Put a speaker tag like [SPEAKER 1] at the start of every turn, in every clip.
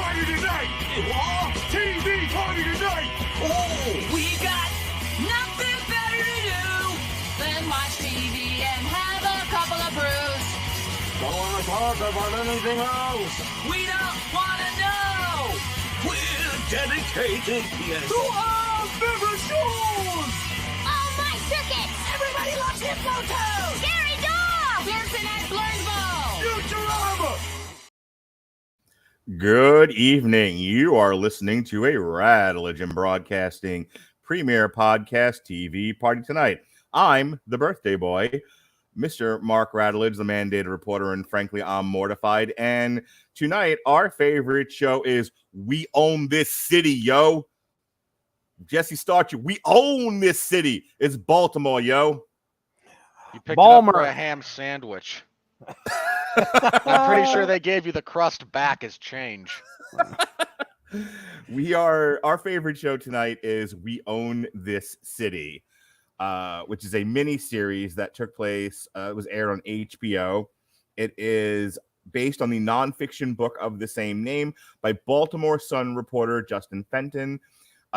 [SPEAKER 1] party tonight! What? TV party tonight!
[SPEAKER 2] Oh, we got nothing better to do than watch TV and have a couple of brews.
[SPEAKER 1] Don't want to talk about anything else!
[SPEAKER 2] We don't want to know.
[SPEAKER 1] We're dedicated
[SPEAKER 2] To our favorite shows.
[SPEAKER 3] Oh, my circuit!
[SPEAKER 2] Everybody loves Hippo Toes.
[SPEAKER 3] Scary dog!
[SPEAKER 2] Dancing at Blurnsville.
[SPEAKER 1] Futurama!
[SPEAKER 4] Good evening. You are listening to a Radulich Broadcasting premiere podcast TV party tonight. I'm the birthday boy, Mr. Mark Radulich, the mandated reporter, and frankly, I'm mortified. And tonight, our favorite show is We Own This City, yo. Jesse Starcher, we own this city. It's Baltimore, yo.
[SPEAKER 5] You picked it up for a ham sandwich. I'm pretty sure they gave you the crust back as change.
[SPEAKER 4] Our favorite show tonight is We Own This City, which is a mini series that took place. It was aired on HBO. It is based on the nonfiction book of the same name by Baltimore Sun reporter Justin Fenton.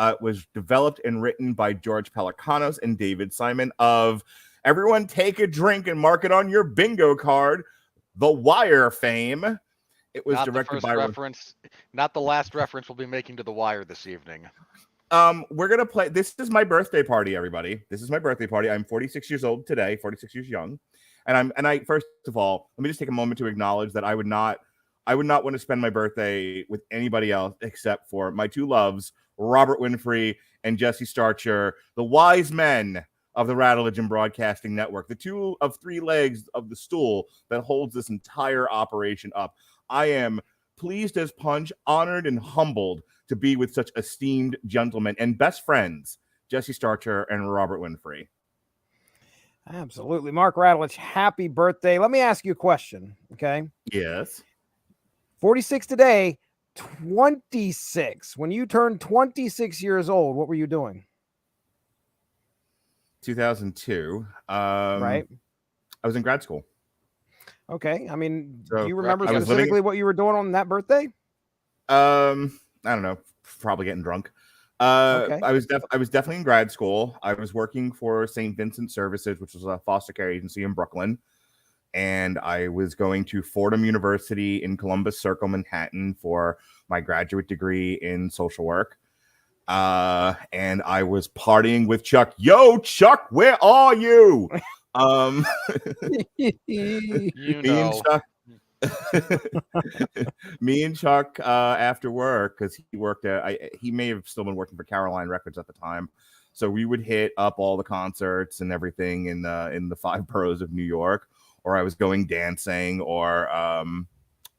[SPEAKER 4] It was developed and written by George Pelecanos and David Simon of Everyone Take a Drink and Mark It on Your Bingo Card, The Wire fame. It was directed by
[SPEAKER 5] not the last reference we'll be making to The Wire this evening.
[SPEAKER 4] We're gonna play. This is my birthday party, everybody. This is my birthday party. I'm 46 years old today, 46 years young, and I first of all, let me just take a moment to acknowledge that I would not want to spend my birthday with anybody else except for my two loves, Robert Winfree and Jesse Starcher, the wise men of the Radulich Broadcasting Network, the two of three legs of the stool that holds this entire operation up. I am pleased as punch, honored and humbled to be with such esteemed gentlemen and best friends, Jesse Starcher and Robert Winfree.
[SPEAKER 6] Absolutely. Mark Radulich, happy birthday. Let me ask you a question, okay?
[SPEAKER 4] Yes.
[SPEAKER 6] 46 today, 26. When you turned 26 years old, what were you doing?
[SPEAKER 4] 2002.
[SPEAKER 6] Right.
[SPEAKER 4] I was in grad school.
[SPEAKER 6] Okay. I mean,
[SPEAKER 4] So,
[SPEAKER 6] do you remember
[SPEAKER 4] I was
[SPEAKER 6] specifically what you were doing on that birthday?
[SPEAKER 4] I don't know. Probably getting drunk.
[SPEAKER 6] Okay.
[SPEAKER 4] I was definitely in grad school. I was working for St. Vincent Services, which was a foster care agency in Brooklyn. And I was going to Fordham University in Columbus Circle, Manhattan for my graduate degree in social work. And I was partying with Chuck. Yo, Chuck, where are you? Me and Chuck after work, because he worked he may have still been working for Caroline Records at the time. So we would hit up all the concerts and everything in the 5 boroughs of New York, or I was going dancing, or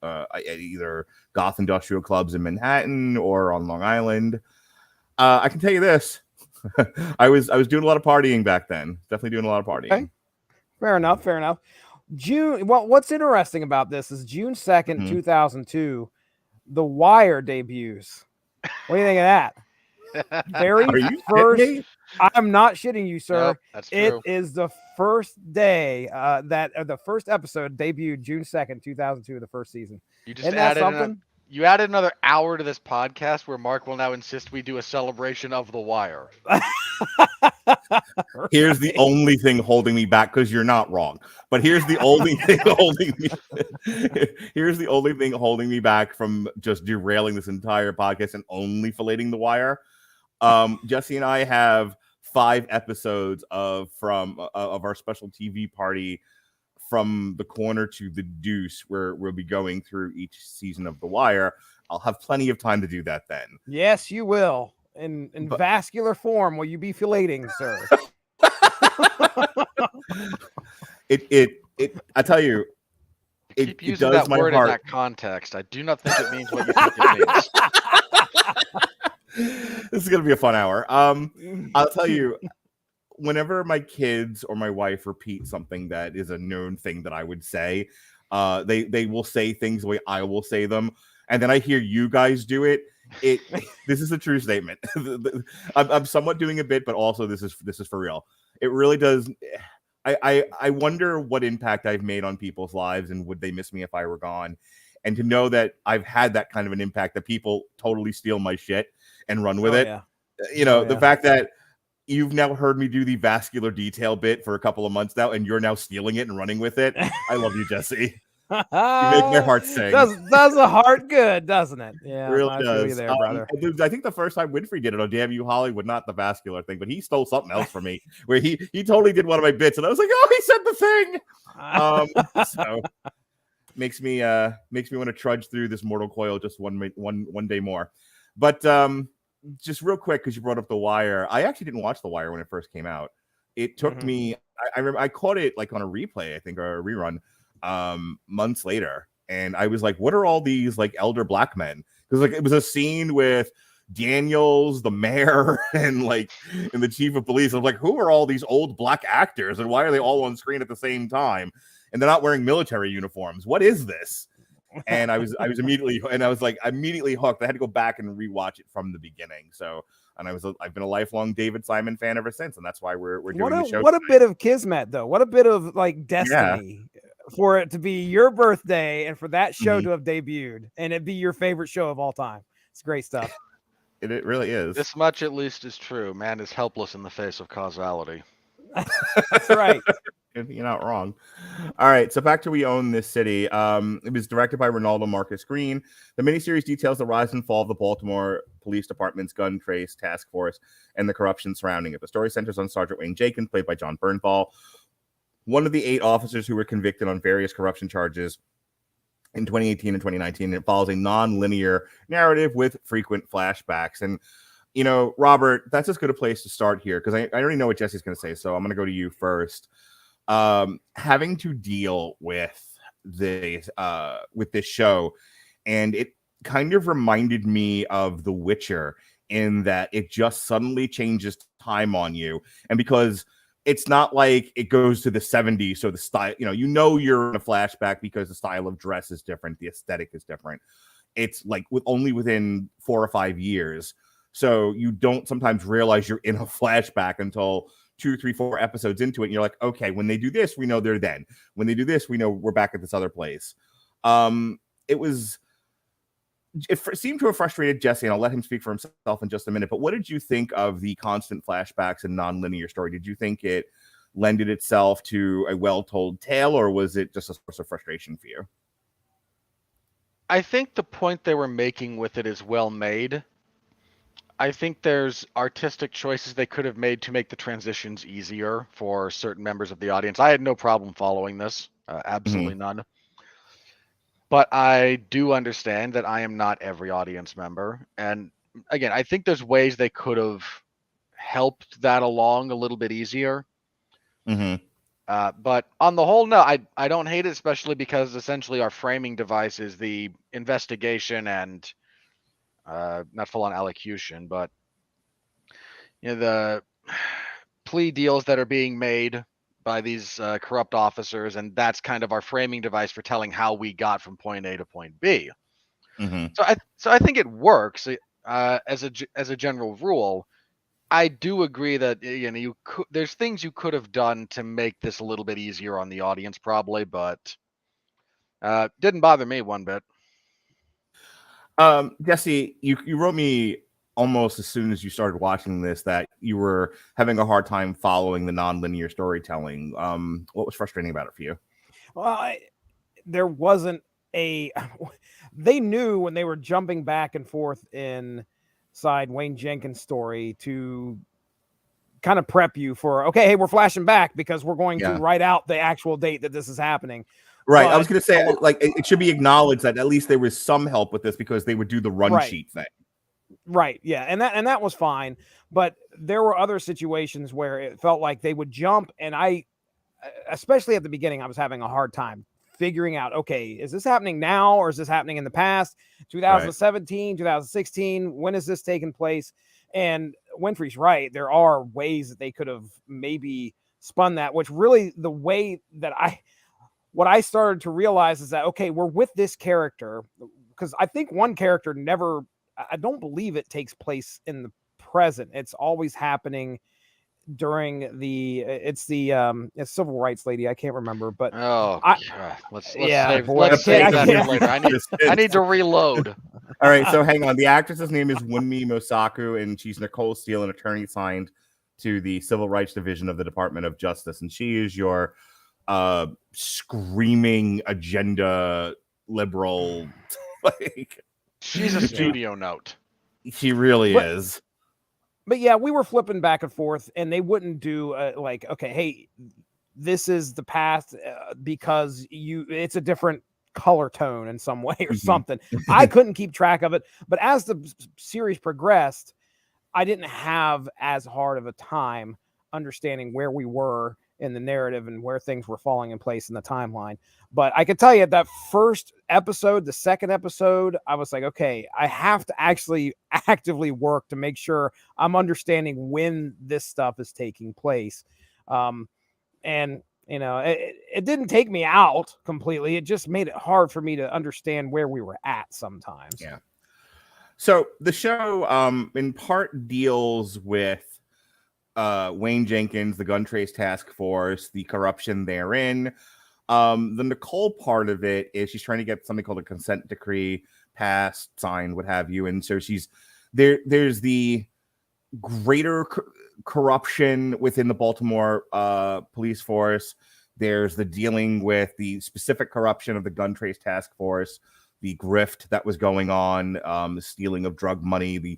[SPEAKER 4] either goth industrial clubs in Manhattan or on Long Island. I can tell you this. I was doing a lot of partying back then. Definitely doing a lot of partying.
[SPEAKER 6] Okay. Fair enough. June. Well, what's interesting about this is June 2nd, 2002, The Wire debuts. What do you think of that? Very first. I'm not shitting you, sir.
[SPEAKER 5] Nope, that's true.
[SPEAKER 6] It is the first day the first episode debuted June 2nd, 2002, the first season.
[SPEAKER 5] You just added you added another hour to this podcast where Mark will now insist we do a celebration of The Wire.
[SPEAKER 4] Here's the only thing holding me back, because you're not wrong. But here's the only thing holding me back from just derailing this entire podcast and only filleting The Wire. Jesse and I have 5 episodes of our special TV party, From the Corner to the Deuce, where we'll be going through each season of The Wire. I'll have plenty of time to do that then.
[SPEAKER 6] Yes, you will. In vascular form will you be filleting, sir?
[SPEAKER 4] I tell you,
[SPEAKER 5] Keep using that word in that context. I do not think it means what you think it means.
[SPEAKER 4] This is gonna be a fun hour. I'll tell you, whenever my kids or my wife repeat something that is a known thing that I would say, they will say things the way I will say them, and then I hear you guys do it. This is a true statement. I'm somewhat doing a bit, but also this is for real. It really does. I wonder what impact I've made on people's lives, and would they miss me if I were gone? and to know that I've had that kind of an impact, that people totally steal my shit and run with it.
[SPEAKER 6] Yeah.
[SPEAKER 4] The fact that you've now heard me do the vascular detail bit for a couple of months now, and you're now stealing it and running with it. I love you, Jesse. You make my heart sing.
[SPEAKER 6] Does a heart good, doesn't it? Yeah,
[SPEAKER 4] it really
[SPEAKER 6] I
[SPEAKER 4] does.
[SPEAKER 6] feel you there, brother.
[SPEAKER 4] I think the first time Winfree did it on Damn You Hollywood, not the vascular thing, but he stole something else from me, where he totally did one of my bits, and I was like, oh, he said the thing. So makes me want to trudge through this mortal coil just one day more. But just real quick, because you brought up The Wire, I actually didn't watch The Wire when it first came out. It took me. I remember I caught it like on a replay, I think, or a rerun. Months later, and I was like, what are all these like elder black men? Because like it was a scene with Daniels, the mayor, and the chief of police. I'm like, who are all these old black actors, and why are they all on screen at the same time, and they're not wearing military uniforms? What is this? And I was immediately hooked. I had to go back and rewatch it from the beginning. So, and I've been a lifelong David Simon fan ever since, and that's why we're doing the show.
[SPEAKER 6] What tonight. A bit of kismet, though. What a bit of like destiny. Yeah. For it to be your birthday and for that show to have debuted and it be your favorite show of all time. It's great stuff.
[SPEAKER 4] It really is.
[SPEAKER 5] This much at least is true. Man is helpless in the face of causality.
[SPEAKER 6] That's right.
[SPEAKER 4] You're not wrong. All right, so back to We Own This City. It was directed by Reinaldo Marcus Green. The miniseries details the rise and fall of the Baltimore Police Department's gun trace task force and the corruption surrounding it. The story centers on Sergeant Wayne Jenkins, played by John Bernthal, one of the 8 officers who were convicted on various corruption charges in 2018 and 2019. It follows a non-linear narrative with frequent flashbacks. And, Robert, that's as good a place to start here, because I already know what Jesse's going to say, so I'm going to go to you first. Having to deal with this show, and it kind of reminded me of The Witcher in that it just suddenly changes time on you. And because it's not like it goes to the 70s, so the style, you're in a flashback because the style of dress is different, the aesthetic is different. It's like only within 4 or 5 years, so you don't sometimes realize you're in a flashback until 2, 3, 4 episodes into it. And you're like, okay, when they do this, we know they're then. When they do this, we know we're back at this other place. It seemed to have frustrated Jesse, and I'll let him speak for himself in just a minute. But what did you think of the constant flashbacks and non-linear story? Did you think it lended itself to a well-told tale, or was it just a source of frustration for you?
[SPEAKER 5] I think the point they were making with it is well made. I think there's artistic choices they could have made to make the transitions easier for certain members of the audience. I had no problem following this, absolutely none. But I do understand that I am not every audience member. And again, I think there's ways they could have helped that along a little bit easier. But on the whole, no, I don't hate it, especially because essentially our framing device is the investigation and not full-on allocution, but the plea deals that are being made by these corrupt officers, and that's kind of our framing device for telling how we got from point A to point B. So I think it works as a general rule. I do agree that there's things you could have done to make this a little bit easier on the audience, probably, but didn't bother me one bit.
[SPEAKER 4] Jesse, you wrote me almost as soon as you started watching this that you were having a hard time following the non-linear storytelling. What was frustrating about it for you?
[SPEAKER 6] Well, there wasn't they knew when they were jumping back and forth inside Wayne Jenkins' story to kind of prep you for, okay, hey, we're flashing back because we're going to write out the actual date that this is happening.
[SPEAKER 4] Right. I was going to say, it should be acknowledged that at least there was some help with this because they would do the run sheet thing.
[SPEAKER 6] Right. Yeah. And that was fine. But there were other situations where it felt like they would jump. And especially at the beginning, I was having a hard time figuring out, okay, is this happening now or is this happening in the past? 2017, 2016, when is this taking place? And Winfree's right. There are ways that they could have maybe spun that, which really the way that what I started to realize is that, okay, we're with this character, because I think one character I don't believe it takes place in the present. It's always happening during it's civil rights lady. I can't remember, but
[SPEAKER 5] God. Let's
[SPEAKER 6] Yeah,
[SPEAKER 5] save
[SPEAKER 6] boy,
[SPEAKER 5] let's
[SPEAKER 6] I
[SPEAKER 5] save that
[SPEAKER 6] can't-
[SPEAKER 5] for later. I need to reload.
[SPEAKER 4] All right, so hang on. The actress's name is Wunmi Mosaku, and she's Nicole Steele, an attorney signed to the Civil Rights Division of the Department of Justice, and she is your screaming agenda liberal. Like,
[SPEAKER 5] She's a studio note.
[SPEAKER 4] she really
[SPEAKER 6] But-
[SPEAKER 4] is.
[SPEAKER 6] But yeah, we were flipping back and forth, and they wouldn't do like, okay, hey, this is the past because it's a different color tone in some way or something. I couldn't keep track of it, but as the series progressed, I didn't have as hard of a time understanding where we were in the narrative and where things were falling in place in the timeline. But I can tell you that first episode, the second episode, I was like, okay, I have to actually actively work to make sure I'm understanding when this stuff is taking place. And you know, it didn't take me out completely. It just made it hard for me to understand where we were at sometimes.
[SPEAKER 4] Yeah. So the show, in part, deals with Wayne Jenkins, the gun trace task force, the corruption therein. The Nicole part of it is she's trying to get something called a consent decree passed, signed, what have you. And so there's the greater corruption within the Baltimore police force. There's the dealing with the specific corruption of the gun trace task force, the grift that was going on, the stealing of drug money, the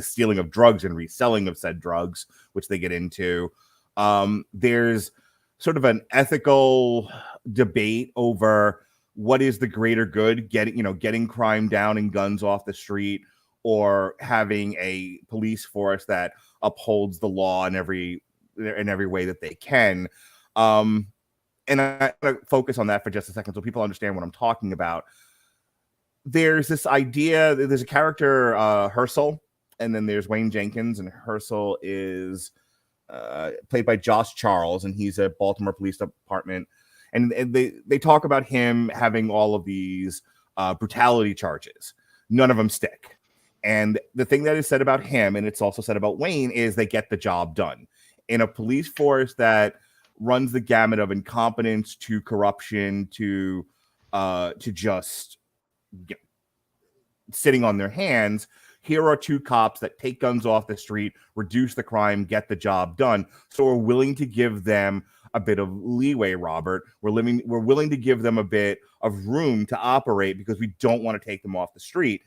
[SPEAKER 4] stealing of drugs and reselling of said drugs, which they get into. There's sort of an ethical debate over what is the greater good, getting crime down and guns off the street, or having a police force that upholds the law in every way that they can. And I'm going to focus on that for just a second so people understand what I'm talking about. There's this idea, there's a character, Herschel, and then there's Wayne Jenkins, and Herschel is played by Josh Charles, and he's a Baltimore Police Department. And they talk about him having all of these brutality charges. None of them stick. And the thing that is said about him, and it's also said about Wayne, is they get the job done. In a police force that runs the gamut of incompetence to corruption to just sitting on their hands, here are two cops that take guns off the street, reduce the crime, get the job done. So we're willing to give them a bit of leeway, Robert. We're willing to give them a bit of room to operate because we don't want to take them off the street.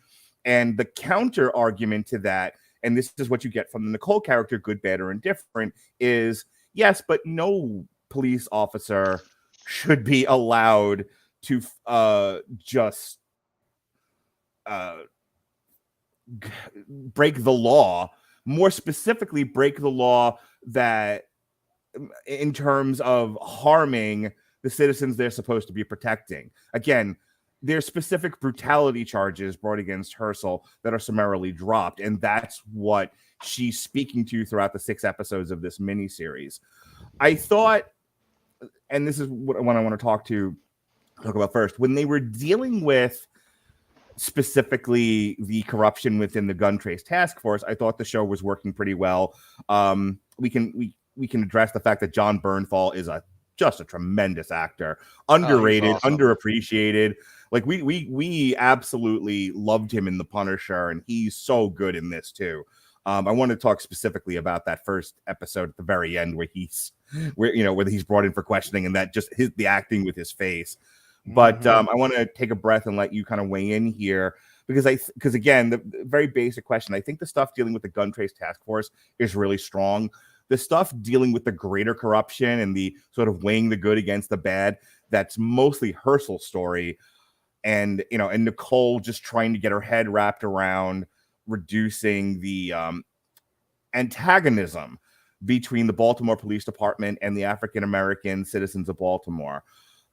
[SPEAKER 4] And the counter argument to that, and this is what you get from the Nicole character, good, bad, or indifferent, is yes, but no police officer should be allowed to just break the law. More specifically, break the law that in terms of harming the citizens they're supposed to be protecting. Again, there's specific brutality charges brought against Herschel that are summarily dropped, and that's what she's speaking to throughout the 6 episodes of this miniseries. I thought, and this is what I want to talk about first, when they were dealing with specifically the corruption within the gun trace task force, I thought the show was working pretty well. We can address the fact that John Bernthal is just a tremendous actor, underrated,
[SPEAKER 5] awesome.
[SPEAKER 4] underappreciated. Like we absolutely loved him in The Punisher, and he's so good in this too. I want to talk specifically about that first episode at the very end where he's brought in for questioning, and that just the acting with his face. But I want to take a breath and let you kind of weigh in here because again, the very basic question, I think the stuff dealing with the gun trace task force is really strong. The stuff dealing with the greater corruption and the sort of weighing the good against the bad, that's mostly Herschel's story. And, and Nicole just trying to get her head wrapped around reducing the antagonism between the Baltimore Police Department and the African-American citizens of Baltimore.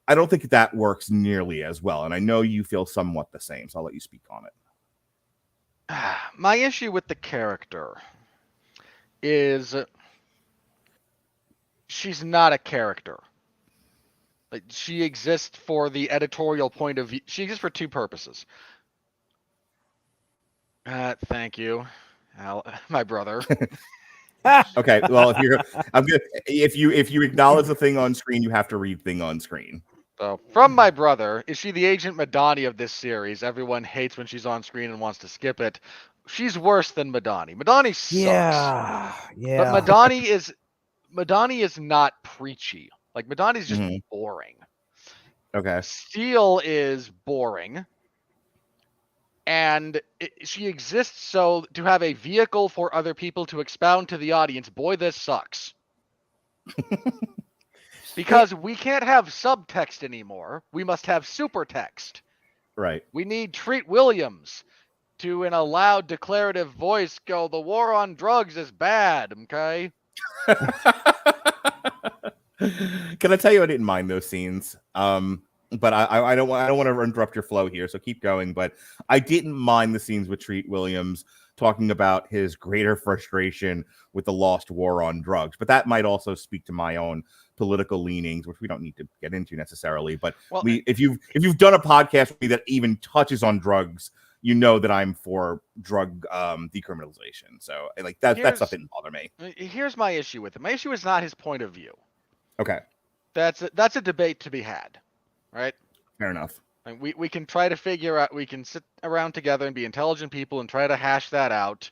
[SPEAKER 4] I don't think that works nearly as well. And I know you feel somewhat the same, so I'll let you speak on it.
[SPEAKER 5] My issue with the character is she's not a character. Like, she exists for the editorial point of view. She exists for 2 purposes. Thank you, Al, my brother.
[SPEAKER 4] Okay, well, if you acknowledge the thing on screen, you have to read thing on screen.
[SPEAKER 5] So, from my brother, is she the Agent Madani of this series? Everyone hates when she's on screen and wants to skip it. She's worse than Madani. Madani sucks.
[SPEAKER 6] Yeah.
[SPEAKER 5] But Madani is not preachy. Like, Madani's just boring.
[SPEAKER 4] Okay.
[SPEAKER 5] Steel is boring. And she exists so to have a vehicle for other people to expound to the audience. Boy, this sucks. Because we can't have subtext anymore. We must have supertext.
[SPEAKER 4] Right.
[SPEAKER 5] We need Treat Williams to, in a loud, declarative voice, go, the war on drugs is bad, okay?
[SPEAKER 4] Can I tell you I didn't mind those scenes? But I don't want to interrupt your flow here, so keep going. But I didn't mind the scenes with Treat Williams talking about his greater frustration with the lost war on drugs. But that might also speak to my own political leanings, which we don't need to get into necessarily. But if you've done a podcast with me that even touches on drugs, you know that I'm for drug decriminalization. So like that stuff didn't bother me.
[SPEAKER 5] Here's my issue with it. My issue is not his point of view.
[SPEAKER 4] Okay.
[SPEAKER 5] That's a debate to be had. Right?
[SPEAKER 4] Fair enough.
[SPEAKER 5] And we can try to figure out, we can sit around together and be intelligent people and try to hash that out,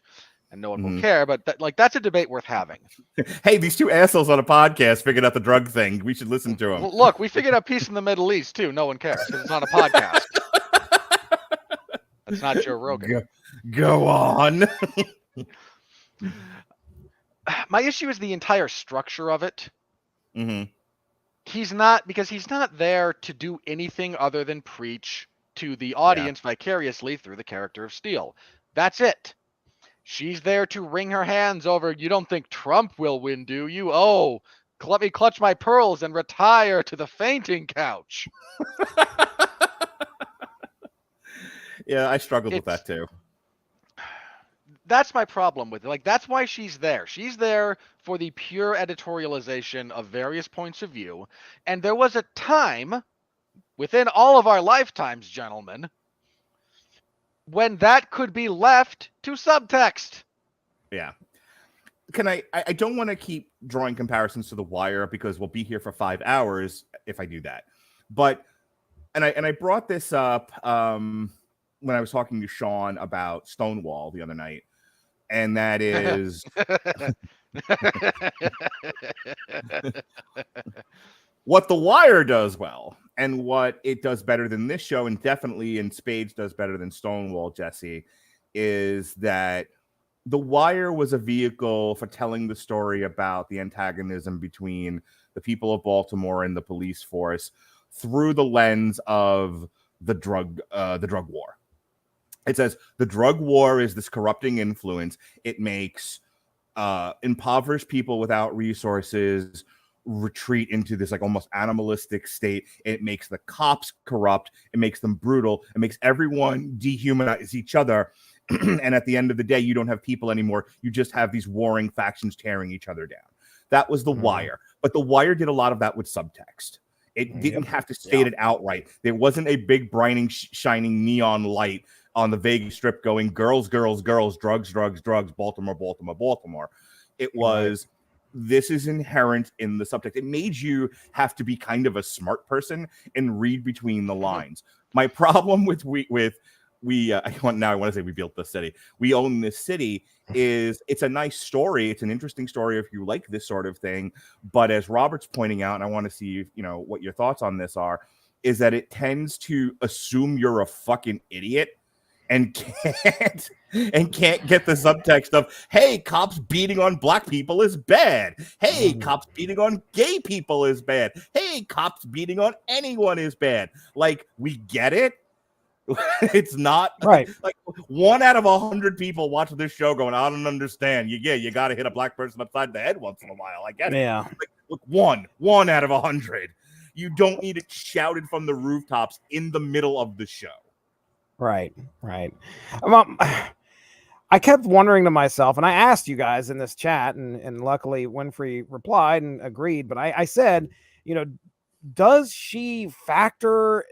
[SPEAKER 5] and no one will care, but that's a debate worth having.
[SPEAKER 4] Hey, these two assholes on a podcast figured out the drug thing. We should listen to them.
[SPEAKER 5] Well, look, we figured out peace in the Middle East too. No one cares because it's on a podcast. That's not Joe Rogan.
[SPEAKER 4] Go on.
[SPEAKER 5] My issue is the entire structure of it.
[SPEAKER 4] Mm-hmm.
[SPEAKER 5] He's not there to do anything other than preach to the audience vicariously through the character of Steel. That's it. She's there to wring her hands over, you don't think Trump will win, do you? Oh, let me clutch my pearls and retire to the fainting couch.
[SPEAKER 4] Yeah, I struggled with that too.
[SPEAKER 5] That's my problem with it. Like, that's why she's there. She's there for the pure editorialization of various points of view. And there was a time within all of our lifetimes, gentlemen, when that could be left to subtext.
[SPEAKER 4] Yeah. I don't want to keep drawing comparisons to The Wire because we'll be here for 5 hours if I do that. But and I brought this up when I was talking to Sean about Stonewall the other night. And that is what The Wire does well, and what it does better than this show, and definitely in spades does better than Stonewall, Jesse, is that The Wire was a vehicle for telling the story about the antagonism between the people of Baltimore and the police force through the lens of the drug war. It says the drug war is this corrupting influence. It makes impoverished people without resources retreat into this like almost animalistic state. It makes the cops corrupt. It makes them brutal. It makes everyone dehumanize each other. And at the end of the day, you don't have people anymore. You just have these warring factions tearing each other down. That was The Wire. But The Wire did a lot of that with subtext. It didn't have to state it outright. There wasn't a big, brining, shining neon light on the Vegas Strip going, girls, girls, girls, drugs, drugs, drugs, Baltimore, Baltimore, Baltimore. It was, this is inherent in the subtext. It made you have to be kind of a smart person and read between the lines. My problem with I want to say we built this city. We own this city is it's a nice story. It's an interesting story if you like this sort of thing. But as Robert's pointing out, and I want to see what your thoughts on this are, is that it tends to assume you're a fucking idiot and can't get the subtext of, hey, cops beating on black people is bad. Hey, cops beating on gay people is bad. Hey, cops beating on anyone is bad. Like, we get it. It's not
[SPEAKER 6] right.
[SPEAKER 4] Like 1 out of 100 people watch this show going, I don't understand. You got to hit a black person upside the head once in a while. I get it.
[SPEAKER 6] Yeah.
[SPEAKER 4] Like, look, one out of 100. You don't need it shouted from the rooftops in the middle of the show. Right.
[SPEAKER 6] I kept wondering to myself, and I asked you guys in this chat, and luckily Winfree replied and agreed. But I said, does she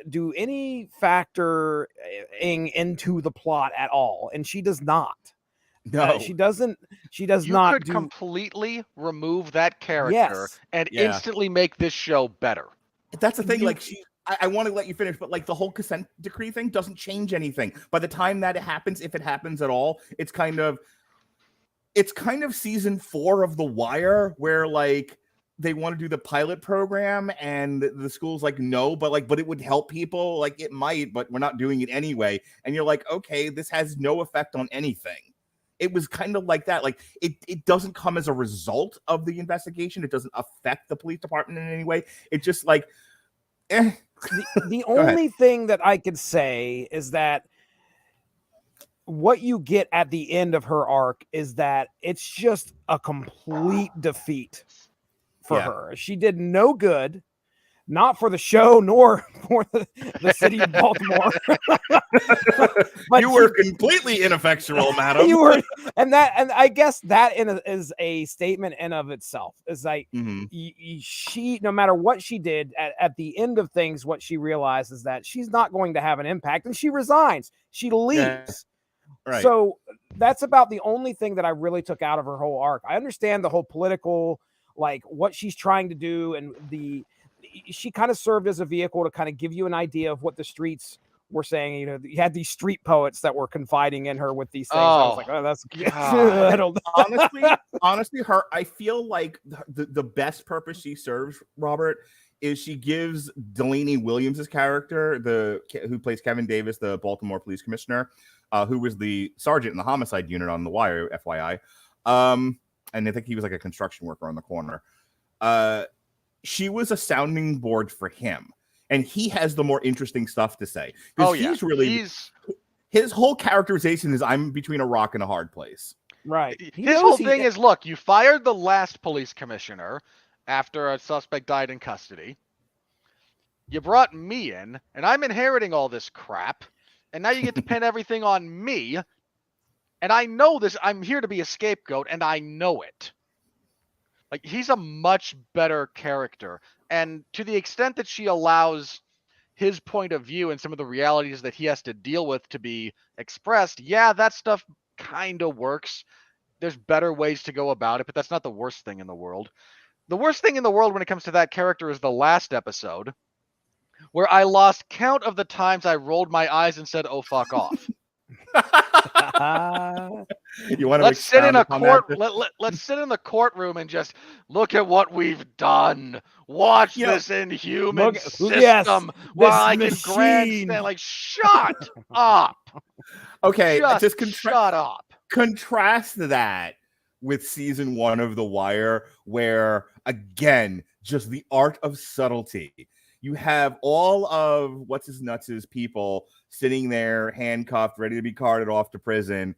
[SPEAKER 6] do any factoring into the plot at all? And she does not.
[SPEAKER 4] No.
[SPEAKER 6] She does
[SPEAKER 5] You
[SPEAKER 6] not
[SPEAKER 5] could
[SPEAKER 6] do.
[SPEAKER 5] completely remove that character
[SPEAKER 6] Yes.
[SPEAKER 5] and
[SPEAKER 4] Yeah.
[SPEAKER 5] instantly make this show better.
[SPEAKER 4] That's the thing.
[SPEAKER 6] You-
[SPEAKER 4] Like I want to let you finish, but like the whole consent decree thing doesn't change anything. By the time that it happens, if it happens at all, it's kind of season 4 of The Wire, where like they want to do the pilot program and the school's like, no, but it would help people. Like it might, but we're not doing it anyway. And you're like, okay, this has no effect on anything. It was kind of like that. Like it doesn't come as a result of the investigation. It doesn't affect the police department in any way. It's just like,
[SPEAKER 6] The only thing that I could say is that what you get at the end of her arc is that it's just a complete defeat for her. She did no good, not for the show nor for the city of Baltimore.
[SPEAKER 4] But you were completely ineffectual, madam.
[SPEAKER 6] You were, and I guess that is a statement in of itself. It's like she, no matter what she did, at the end of things, what she realizes is that she's not going to have an impact, and she resigns. She leaves.
[SPEAKER 4] Yeah. Right.
[SPEAKER 6] So that's about the only thing that I really took out of her whole arc. I understand the whole political, like what she's trying to do, and she kind of served as a vehicle to kind of give you an idea of what the streets were saying. You know, you had these street poets that were confiding in her with these things. I was like, oh, that's
[SPEAKER 4] I don't honestly, I feel like the best purpose she serves, Robert, is she gives Delaney Williams' character, who plays Kevin Davis, the Baltimore police commissioner, who was the sergeant in the homicide unit on The Wire, FYI. And I think he was like a construction worker on the corner. She was a sounding board for him, and he has the more interesting stuff to say. His whole characterization is, I'm between a rock and a hard place.
[SPEAKER 6] Right.
[SPEAKER 5] His whole thing is, look, you fired the last police commissioner after a suspect died in custody. You brought me in, and I'm inheriting all this crap, and now you get to pin everything on me. And I know this. I'm here to be a scapegoat, and I know it. Like, he's a much better character. And to the extent that she allows his point of view and some of the realities that he has to deal with to be expressed, yeah, that stuff kind of works. There's better ways to go about it, but that's not the worst thing in the world. The worst thing in the world when it comes to that character is the last episode, where I lost count of the times I rolled my eyes and said, oh, fuck off.
[SPEAKER 4] You want to
[SPEAKER 5] let's sit in a court. Let's sit in the courtroom and just look at what we've done. Watch this inhuman system while I can grandstand. Like, shut up.
[SPEAKER 4] Okay, just
[SPEAKER 5] shut up.
[SPEAKER 4] Contrast that with season 1 of The Wire, where again, just the art of subtlety. You have all of what's his nuts' people sitting there handcuffed, ready to be carted off to prison.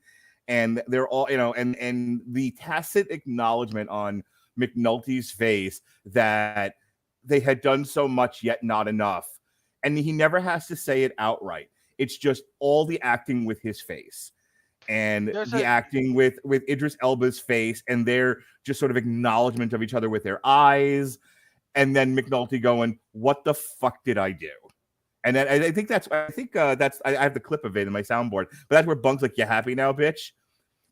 [SPEAKER 4] And they're all, and the tacit acknowledgement on McNulty's face that they had done so much yet not enough. And he never has to say it outright. It's just all the acting with his face and acting with Idris Elba's face, and their just sort of acknowledgement of each other with their eyes. And then McNulty going, what the fuck did I do? And then I have the clip of it in my soundboard, but that's where Bunk's like, you happy now, bitch?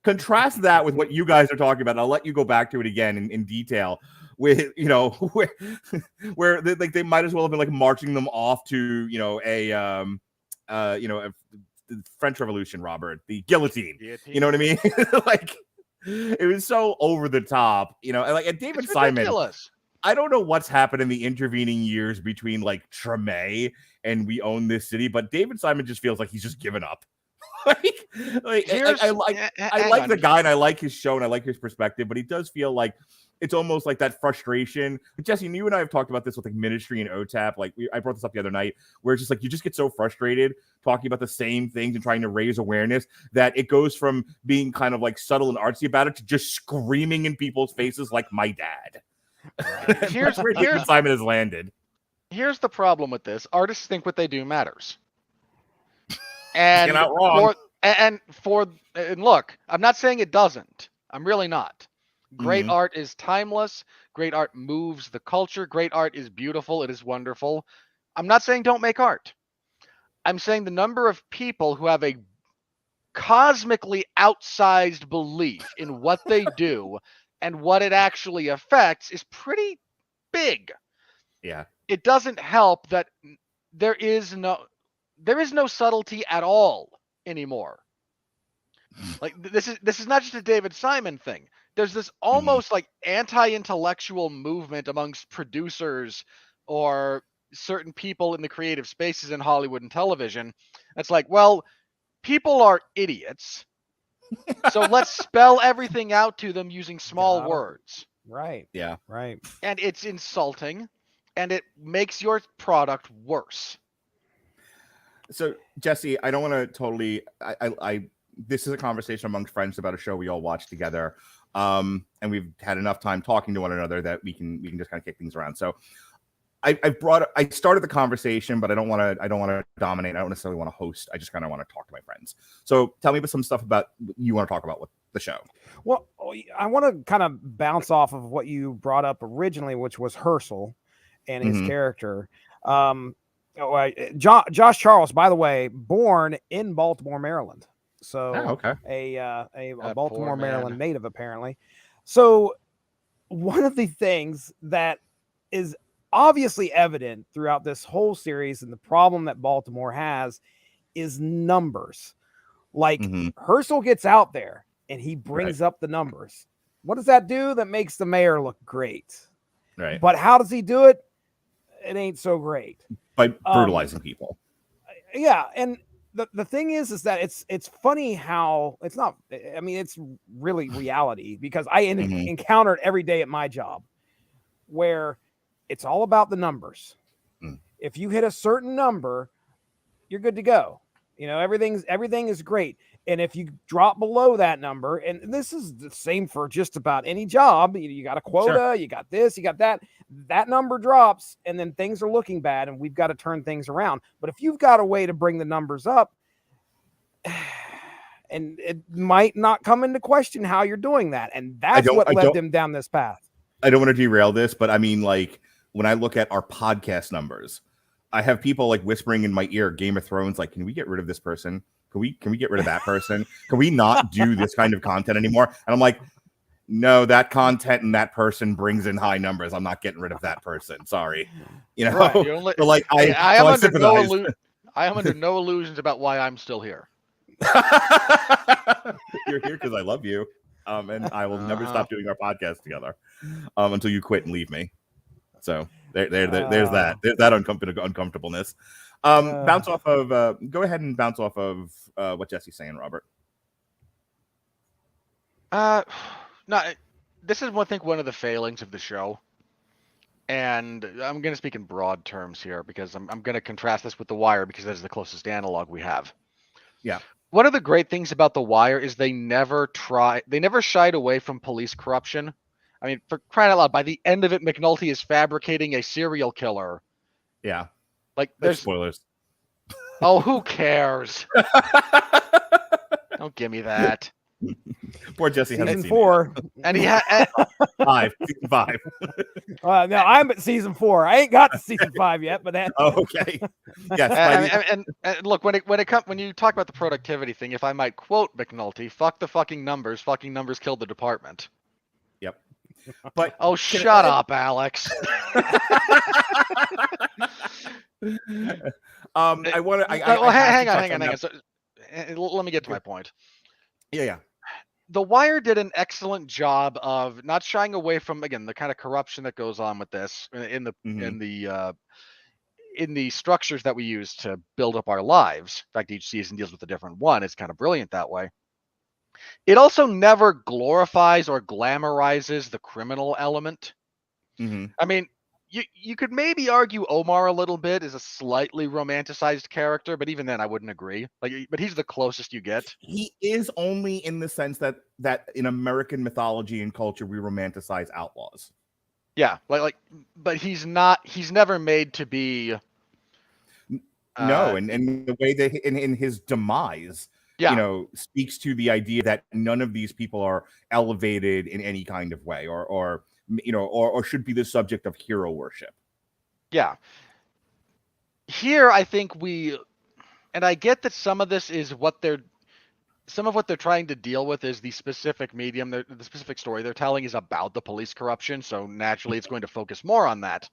[SPEAKER 4] Contrast that with what you guys are talking about. And I'll let you go back to it again in detail with, where they might as well have been like marching them off to, a French Revolution, Robert, the guillotine. You know what I mean? Like, it was so over the top, and David Simon.
[SPEAKER 5] Ridiculous.
[SPEAKER 4] I don't know what's happened in the intervening years between like Treme and We Own This City, but David Simon just feels like he's just given up. I like the guy and I like his show and I like his perspective, but he does feel like it's almost like that frustration. But Jesse, you and I have talked about this with like Ministry and OTAP. Like I brought this up the other night, where it's just like you just get so frustrated talking about the same things and trying to raise awareness that it goes from being kind of like subtle and artsy about it to just screaming in people's faces like my dad. Here's where David Simon has landed.
[SPEAKER 5] Here's the problem with this: artists think what they do matters. And
[SPEAKER 4] you're not wrong.
[SPEAKER 5] And look, I'm not saying it doesn't. I'm really not. Great art is timeless. Great art moves the culture. Great art is beautiful. It is wonderful. I'm not saying don't make art. I'm saying the number of people who have a cosmically outsized belief in what they do and what it actually affects is pretty big.
[SPEAKER 4] Yeah.
[SPEAKER 5] It doesn't help that there is no subtlety at all anymore. Like this is not just a David Simon thing. There's this almost like anti-intellectual movement amongst producers or certain people in the creative spaces in Hollywood and television. It's like, well, people are idiots. So let's spell everything out to them using small words.
[SPEAKER 6] Right.
[SPEAKER 4] Yeah.
[SPEAKER 6] Right.
[SPEAKER 5] And it's insulting and it makes your product worse.
[SPEAKER 4] So Jesse, I don't want to totally, I this is a conversation amongst friends about a show we all watch together. And we've had enough time talking to one another that we can just kind of kick things around. So I started the conversation, but I don't want to dominate. I don't necessarily want to host. I just kind of want to talk to my friends. So tell me about some stuff about you want to talk about with the show.
[SPEAKER 6] Well, I want to kind of bounce off of what you brought up originally, which was Herschel and his character. Josh Charles, by the way, born in Baltimore, Maryland. So a Baltimore, Maryland native, apparently. So one of the things that is obviously evident throughout this whole series and the problem that Baltimore has is numbers. Like Herschel gets out there and he brings up the numbers. What does that do? That makes the mayor look great.
[SPEAKER 4] Right.
[SPEAKER 6] But how does he do it? It ain't so great.
[SPEAKER 4] By brutalizing people.
[SPEAKER 6] Yeah. And the thing is that it's funny how it's not, I mean, it's really reality because I encounter it every day at my job where it's all about the numbers. If you hit a certain number, you're good to go. You know, everything is great. And if you drop below that number, and this is the same for just about any job, you got a quota, you got this, you got that number drops, and then things are looking bad, and we've got to turn things around. But if you've got a way to bring the numbers up, and it might not come into question how you're doing that, and that's what led them down this path.
[SPEAKER 4] I don't want to derail this, but I mean, like, when I look at our podcast numbers, I have people like whispering in my ear, Game of Thrones, like, can we get rid of this person? Can we get rid of that person? Can we not do this kind of content anymore? And I'm like, no, that content and that person brings in high numbers. I'm not getting rid of that person. Sorry. You know,
[SPEAKER 5] right.
[SPEAKER 4] So like
[SPEAKER 5] I am under no illusions about why I'm still here.
[SPEAKER 4] You're here because I love you. And I will never stop doing our podcast together until you quit and leave me. So there's that. There's that uncomfortableness. Bounce off of. Go ahead and bounce off of what Jesse's saying, Robert.
[SPEAKER 5] No, this is one of the failings of the show, and I'm going to speak in broad terms here because I'm going to contrast this with The Wire because that is the closest analog we have.
[SPEAKER 4] Yeah.
[SPEAKER 5] One of the great things about The Wire is they never shied away from police corruption. I mean, for crying out loud, by the end of it, McNulty is fabricating a serial killer.
[SPEAKER 4] Yeah.
[SPEAKER 5] Like,
[SPEAKER 4] there's spoilers.
[SPEAKER 5] Oh, who cares? Don't give me that.
[SPEAKER 4] Poor Jesse hasn't
[SPEAKER 6] season
[SPEAKER 4] seen
[SPEAKER 6] 4.
[SPEAKER 5] And he had
[SPEAKER 4] season 5.
[SPEAKER 6] No, I'm at season 4. I ain't got to season 5 yet, but that.
[SPEAKER 4] Oh, okay. Yes.
[SPEAKER 5] And look, when you talk about the productivity thing, if I might quote McNulty, "Fuck the fucking numbers. Fucking numbers killed the department."
[SPEAKER 4] Yep. But
[SPEAKER 5] shut up, Alex.
[SPEAKER 4] I want to.
[SPEAKER 5] Hang on. So, let me get to my point.
[SPEAKER 4] Yeah.
[SPEAKER 5] The Wire did an excellent job of not shying away from, again, the kind of corruption that goes on with this in the structures that we use to build up our lives. In fact, each season deals with a different one. It's kind of brilliant that way. It also never glorifies or glamorizes the criminal element. I mean, you could maybe argue Omar a little bit is a slightly romanticized character, but even then I wouldn't agree. But he's the closest you get.
[SPEAKER 4] He is only in the sense that in American mythology and culture we romanticize outlaws.
[SPEAKER 5] Yeah, but he's not. He's never made to be.
[SPEAKER 4] No, and the way that in his demise, speaks to the idea that none of these people are elevated in any kind of way, or should be the subject of hero worship.
[SPEAKER 5] Yeah. Here, I think and I get that some of this is what they're some of what they're trying to deal with is the specific medium, the specific story they're telling is about the police corruption, so naturally it's going to focus more on that.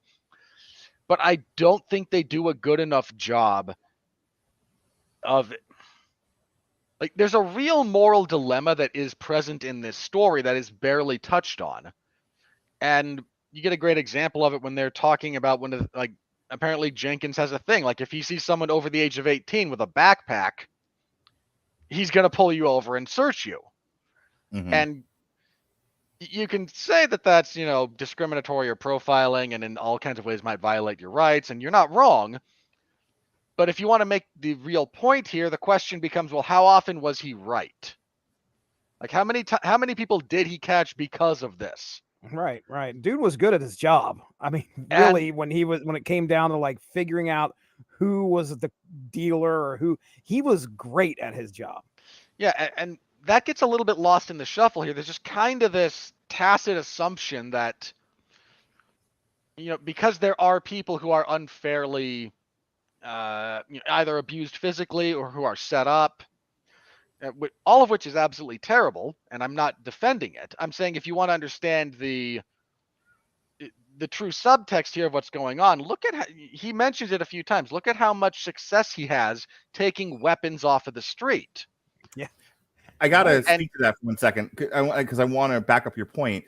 [SPEAKER 5] But I don't think they do a good enough job of it. Like, there's a real moral dilemma that is present in this story that is barely touched on. And you get a great example of it when they're talking about when, like, apparently Jenkins has a thing. Like, if he sees someone over the age of 18 with a backpack, he's going to pull you over and search you.
[SPEAKER 4] Mm-hmm.
[SPEAKER 5] And you can say that that's, discriminatory or profiling and in all kinds of ways might violate your rights, and you're not wrong. But if you want to make the real point here, the question becomes, well, how often was he right? Like, how many people did he catch because of this?
[SPEAKER 6] Right. Dude was good at his job. I mean, really, when it came down to like figuring out who was the dealer or who, he was great at his job.
[SPEAKER 5] Yeah, and that gets a little bit lost in the shuffle here. There's just kind of this tacit assumption that, because there are people who are unfairly either abused physically or who are set up, all of which is absolutely terrible, and I'm not defending it. I'm saying if you want to understand the true subtext here of what's going on, look at how he mentions it a few times. Look at how much success he has taking weapons off of the street.
[SPEAKER 6] Yeah,
[SPEAKER 4] I gotta speak to that for 1 second because I want to back up your point.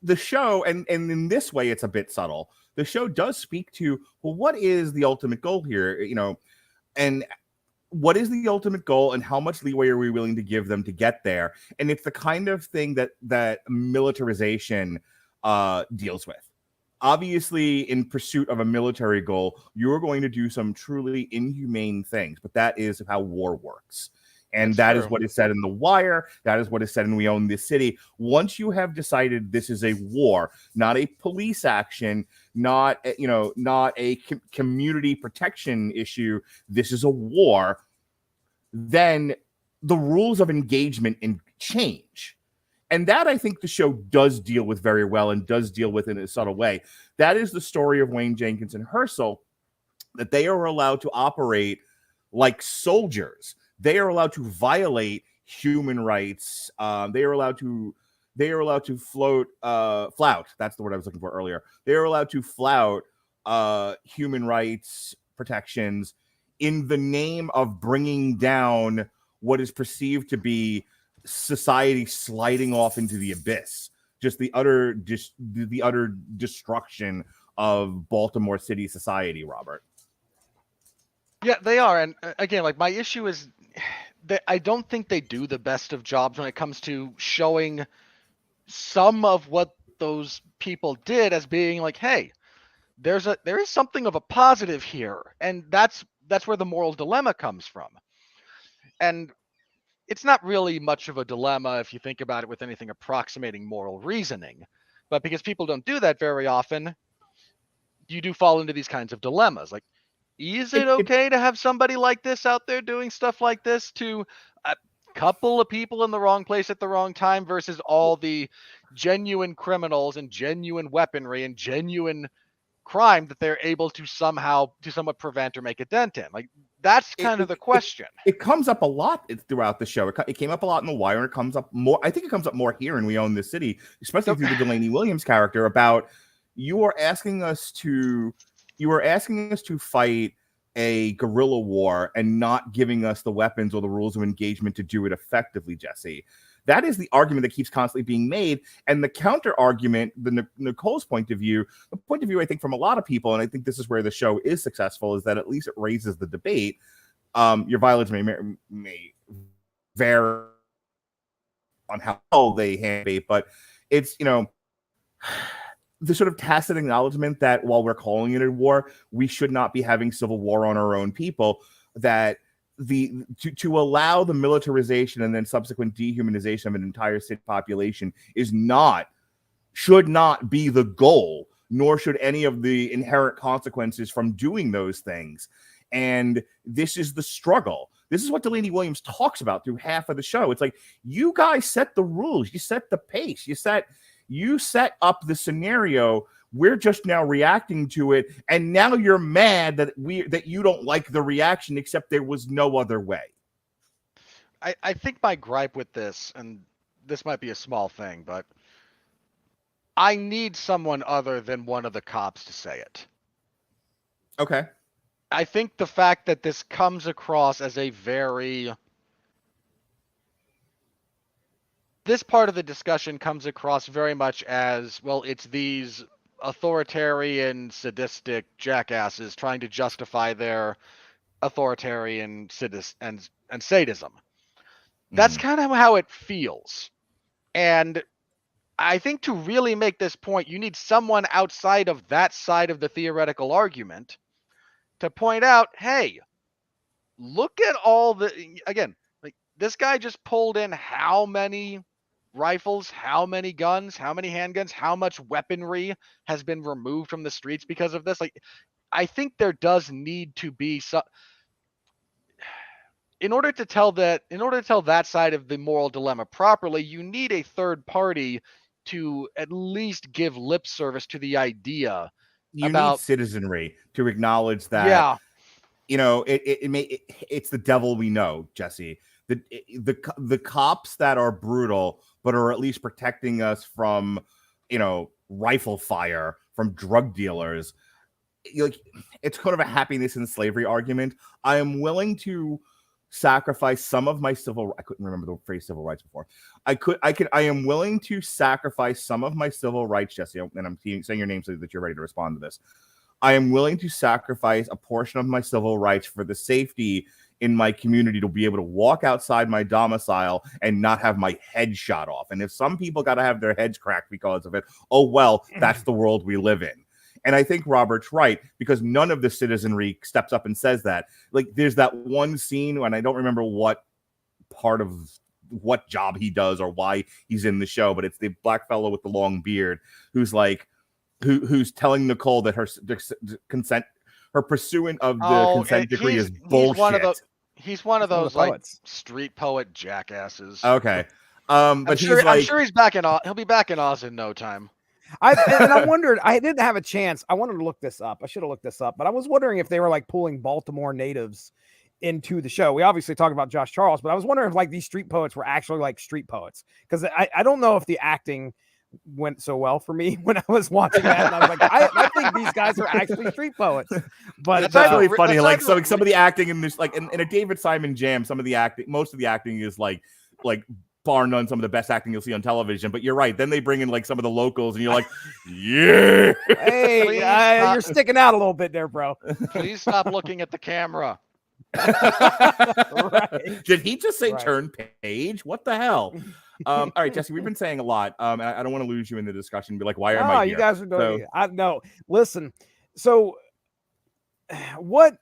[SPEAKER 4] The show, and in this way, it's a bit subtle. The show does speak to, well, what is the ultimate goal here? And what is the ultimate goal, and how much leeway are we willing to give them to get there? And it's the kind of thing that militarization deals with. Obviously, in pursuit of a military goal, you're going to do some truly inhumane things, but that is how war works. And that is what is said in The Wire. That is what is said in We Own This City. Once you have decided this is a war, not a police action, not a community protection issue, this is a war, then the rules of engagement change. And that, I think, the show does deal with very well and does deal with in a subtle way. That is the story of Wayne Jenkins and Herschel, that they are allowed to operate like soldiers. They are allowed to violate human rights. They are allowed to flout. That's the word I was looking for earlier. They are allowed to flout human rights protections in the name of bringing down what is perceived to be society sliding off into the abyss. Just the utter destruction of Baltimore City society, Robert.
[SPEAKER 5] Yeah, they are. And again, like, my issue is that I don't think they do the best of jobs when it comes to showing some of what those people did as being like, hey, there is something of a positive here. And that's where the moral dilemma comes from. And it's not really much of a dilemma if you think about it with anything approximating moral reasoning. But because people don't do that very often, you do fall into these kinds of dilemmas. Like, is it okay to have somebody like this out there doing stuff like this to a couple of people in the wrong place at the wrong time versus all the genuine criminals and genuine weaponry and genuine crime that they're able to somewhat prevent or make a dent in? Like, that's kind of the question.
[SPEAKER 4] It comes up a lot throughout the show. It came up a lot in The Wire, and it comes up more. I think it comes up more here in We Own This City, especially through the Delaney Williams character. About you are asking us to fight a guerrilla war and not giving us the weapons or the rules of engagement to do it effectively, Jesse. That is the argument that keeps constantly being made. And the counter argument, Nicole's point of view, the point of view, I think, from a lot of people, and I think this is where the show is successful, is that at least it raises the debate. Your violence may vary on how they handle it, but it's, the sort of tacit acknowledgement that while we're calling it a war, we should not be having civil war on our own people, that to allow the militarization and then subsequent dehumanization of an entire city population should not be the goal, nor should any of the inherent consequences from doing those things. And this is the struggle. This is what Delaney Williams talks about through half of the show. It's like, you guys set the rules, you set the pace, you set up the scenario. We're just now reacting to it, and now you're mad that you don't like the reaction, except there was no other way.
[SPEAKER 5] I think my gripe with this, and this might be a small thing, but I need someone other than one of the cops to say it.
[SPEAKER 4] Okay.
[SPEAKER 5] I think the fact that this comes across as a very... This part of the discussion comes across very much as, well, it's these authoritarian, sadistic jackasses trying to justify their authoritarian and sadism. That's kind of how it feels. And I think to really make this point, you need someone outside of that side of the theoretical argument to point out, hey, look at all the... Again, like, this guy just pulled in how many rifles, how many guns, how many handguns, how much weaponry has been removed from the streets because of this. Like, I think there does need to be some... In order to tell that side of the moral dilemma properly, you need a third party to at least give lip service to the idea.
[SPEAKER 4] You need citizenry to acknowledge that.
[SPEAKER 5] Yeah.
[SPEAKER 4] It's the devil we know, Jesse. The cops that are brutal, but are at least protecting us from, rifle fire, from drug dealers. It's kind of a happiness in slavery argument. I am willing to sacrifice some of my I couldn't remember the phrase civil rights before. I am willing to sacrifice some of my civil rights, Jesse, and I'm saying your name so that you're ready to respond to this. I am willing to sacrifice a portion of my civil rights for the safety in my community to be able to walk outside my domicile and not have my head shot off. And if some people got to have their heads cracked because of it, oh, well, that's the world we live in. And I think Robert's right, because none of the citizenry steps up and says that. Like, there's that one scene, and I don't remember what part of what job he does or why he's in the show, but it's the black fellow with the long beard who's like, who's telling Nicole that her pursuant of the consent decree is bullshit.
[SPEAKER 5] He's one of those like street poet jackasses.
[SPEAKER 4] Okay.
[SPEAKER 5] I'm sure he's back in. He'll be back in Oz in no time.
[SPEAKER 6] I wondered, I didn't have a chance. I wanted to look this up. I should have looked this up, but I was wondering if they were like pulling Baltimore natives into the show. We obviously talked about Josh Charles, but I was wondering if like these street poets were actually like street poets. Because I don't know if the acting went so well for me when I was watching that. And I was like, I think these guys are actually street poets. But
[SPEAKER 4] it's really funny. Like some of the acting in this, like in a David Simon Jam, most of the acting is like bar none some of the best acting you'll see on television. But you're right. Then they bring in like some of the locals, and you're like, yeah.
[SPEAKER 6] Hey, you're sticking out a little bit there, bro.
[SPEAKER 5] Please stop looking at the camera.
[SPEAKER 6] Right.
[SPEAKER 4] Did he just say turn page? What the hell? All right, Jesse, we've been saying a lot. And I don't want to lose you in the discussion. Be like, why am I here?
[SPEAKER 6] You guys are doing it. No, listen. So, what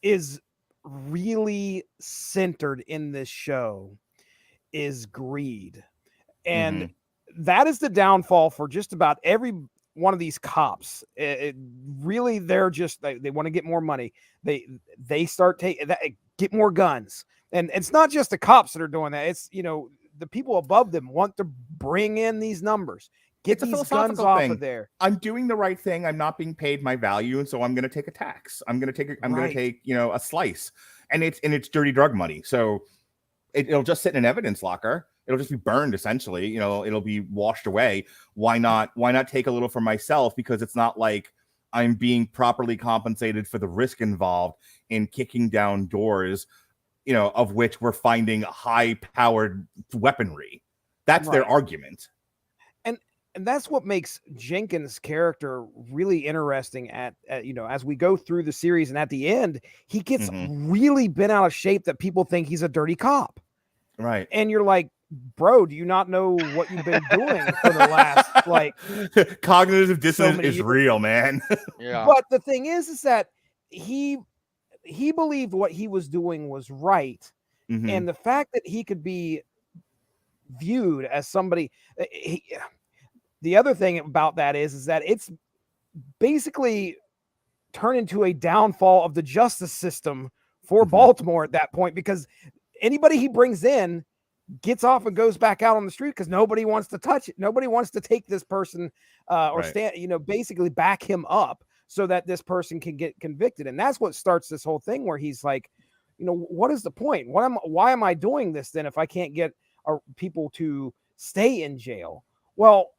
[SPEAKER 6] is really centered in this show is greed, and that is the downfall for just about every one of these cops. Really, they're just they want to get more money. They start get more guns, and it's not just the cops that are doing that. It's the people above them want to bring in these numbers. Get these guns off of there.
[SPEAKER 4] I'm doing the right thing. I'm not being paid my value, and so I'm going to take a tax. I'm going to take a slice, and it's dirty drug money. So it'll just sit in an evidence locker. It'll just be burned essentially. It'll be washed away. Why not take a little for myself? Because it's not like I'm being properly compensated for the risk involved in kicking down doors, of which we're finding high-powered weaponry. That's their argument.
[SPEAKER 6] And that's what makes Jenkins' character really interesting as we go through the series, and at the end, he gets really bent out of shape that people think he's a dirty cop.
[SPEAKER 4] Right.
[SPEAKER 6] And you're like, bro, do you not know what you've been doing for the last
[SPEAKER 4] cognitive dissonance is real, man.
[SPEAKER 5] Yeah.
[SPEAKER 6] But the thing is that he believed what he was doing was right. And the fact that he could be viewed as somebody, the other thing about that is that it's basically turned into a downfall of the justice system for Baltimore at that point, because anybody he brings in gets off and goes back out on the street because nobody wants to touch it. Nobody wants to take this person basically back him up so that this person can get convicted. And that's what starts this whole thing where he's like, what is the point? Why am I doing this then if I can't get people to stay in jail? Well,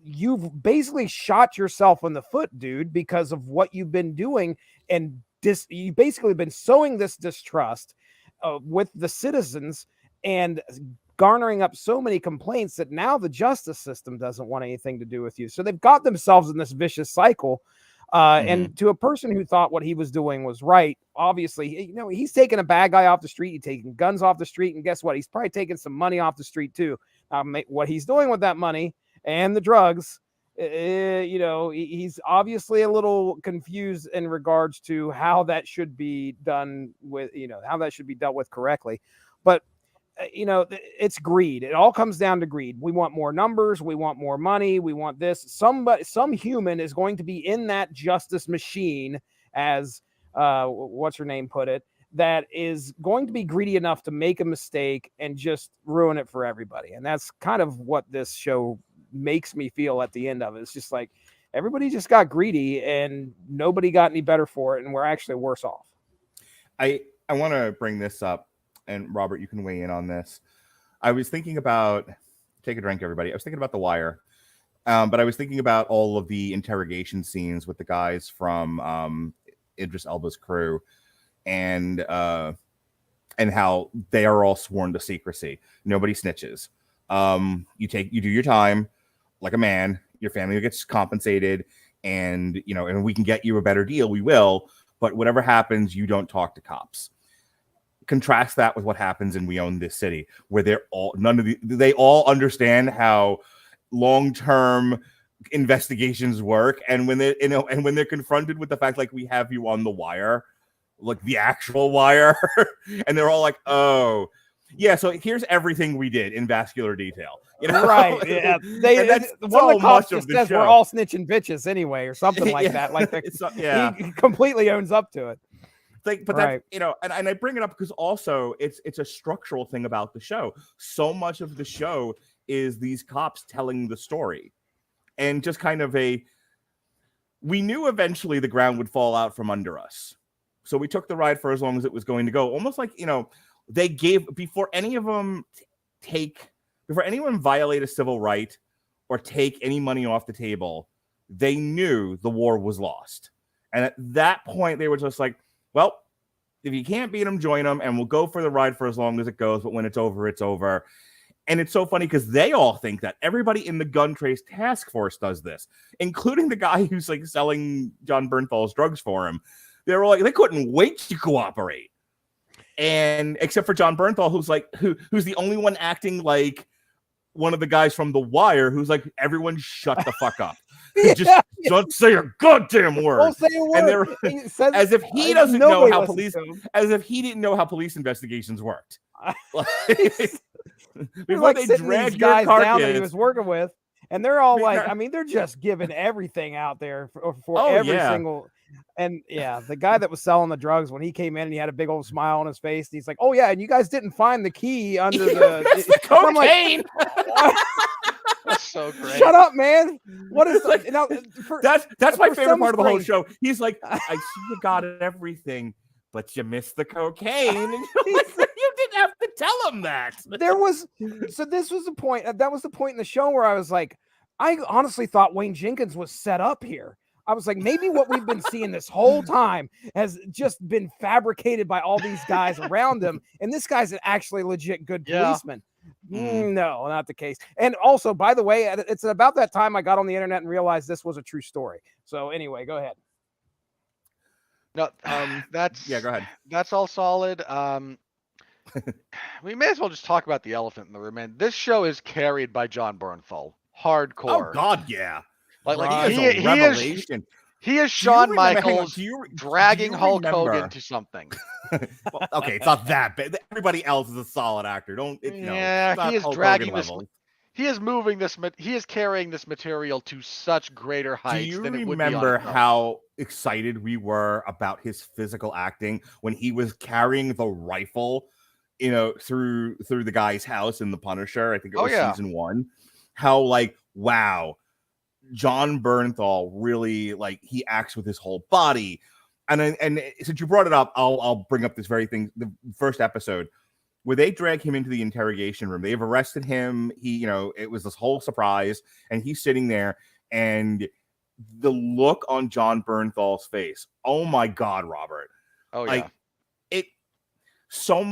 [SPEAKER 6] you've basically shot yourself in the foot, dude, because of what you've been doing. And you basically been sowing this distrust with the citizens and garnering up so many complaints that now the justice system doesn't want anything to do with you. So they've got themselves in this vicious cycle. And to a person who thought what he was doing was right, obviously, he's taking a bad guy off the street. He's taking guns off the street. And guess what? He's probably taking some money off the street too. What he's doing with that money and the drugs, he's obviously a little confused in regards to how that should be done with, how that should be dealt with correctly. But it's greed. It all comes down to greed. We want more numbers. We want more money. We want this. Some human is going to be in that justice machine, as what's her name put it, that is going to be greedy enough to make a mistake and just ruin it for everybody. And that's kind of what this show makes me feel at the end of it. It's just like everybody just got greedy and nobody got any better for it, and we're actually worse off.
[SPEAKER 4] I want to bring this up. And Robert, you can weigh in on this. I was thinking about, take a drink, everybody. I was thinking about The Wire, but I was thinking about all of the interrogation scenes with the guys from Idris Elba's crew, and how they are all sworn to secrecy. Nobody snitches. You do your time like a man. Your family gets compensated, and and we can get you a better deal. We will, but whatever happens, you don't talk to cops. Contrast that with what happens in We Own This City, where they all understand how long-term investigations work, and when they're confronted with the fact like we have you on The Wire, like the actual Wire, and they're all like, oh yeah, so here's everything we did in vascular detail,
[SPEAKER 6] right? Yeah, one of the cops just says we're all snitching bitches anyway, or something like that. Like he completely owns up to it.
[SPEAKER 4] But right. And I bring it up because also it's a structural thing about the show. So much of the show is these cops telling the story, and just kind of we knew eventually the ground would fall out from under us, so we took the ride for as long as it was going to go. Almost like they gave before anyone violate a civil right or take any money off the table, they knew the war was lost, and at that point they were just like, well, if you can't beat them, join them, and we'll go for the ride for as long as it goes. But when it's over, it's over. And it's so funny because they all think that. Everybody in the gun trace task force does this, including the guy who's like selling John Bernthal's drugs for him. They're all like, they couldn't wait to cooperate. And except for John Bernthal, who's the only one acting like one of the guys from The Wire, who's like, everyone shut the fuck up. Don't say a goddamn word.
[SPEAKER 6] Don't say a word.
[SPEAKER 4] And as if he doesn't know how as if he didn't know how police investigations worked.
[SPEAKER 6] Before they drag guys down that he was working with, and they're all they're just giving everything out there for every single. And yeah, the guy that was selling the drugs, when he came in and he had a big old smile on his face, and he's like, "Oh yeah, and you guys didn't find the key under the
[SPEAKER 4] cocaine."
[SPEAKER 5] That's so great.
[SPEAKER 6] Shut up, man. What is
[SPEAKER 4] like, that's my favorite part of the whole show. He's like, I see you got everything, but you missed the cocaine. And you're like, you didn't have to tell him that.
[SPEAKER 6] This was the point. That was the point in the show where I was like, I honestly thought Wayne Jenkins was set up here. I was like, maybe what we've been seeing this whole time has just been fabricated by all these guys around him. And this guy's an actually legit good policeman. No, not the case. And also, by the way, it's about that time I got on the internet and realized this was a true story. So anyway, go ahead.
[SPEAKER 5] No, go ahead. That's all solid. We may as well just talk about the elephant in the room. Man, this show is carried by John Bernthal. Hardcore.
[SPEAKER 4] Oh God, yeah.
[SPEAKER 5] Like he is a revelation. He is Shawn Michaels dragging Hulk Hogan to something.
[SPEAKER 4] Well, okay, it's not that bad. Everybody else is a solid actor. He is
[SPEAKER 5] dragging this. He is moving this. He is carrying this material to such greater heights. Do you
[SPEAKER 4] remember how excited we were about his physical acting when he was carrying the rifle, through the guy's house in The Punisher? I think it was season 1. How wow. John Bernthal really he acts with his whole body. and since you brought it up, I'll bring up this very thing. The first episode where they drag him into the interrogation room. They've arrested him. It was this whole surprise, and he's sitting there, and the look on John Bernthal's face. Oh my God, Robert.
[SPEAKER 5] Oh yeah.
[SPEAKER 4] So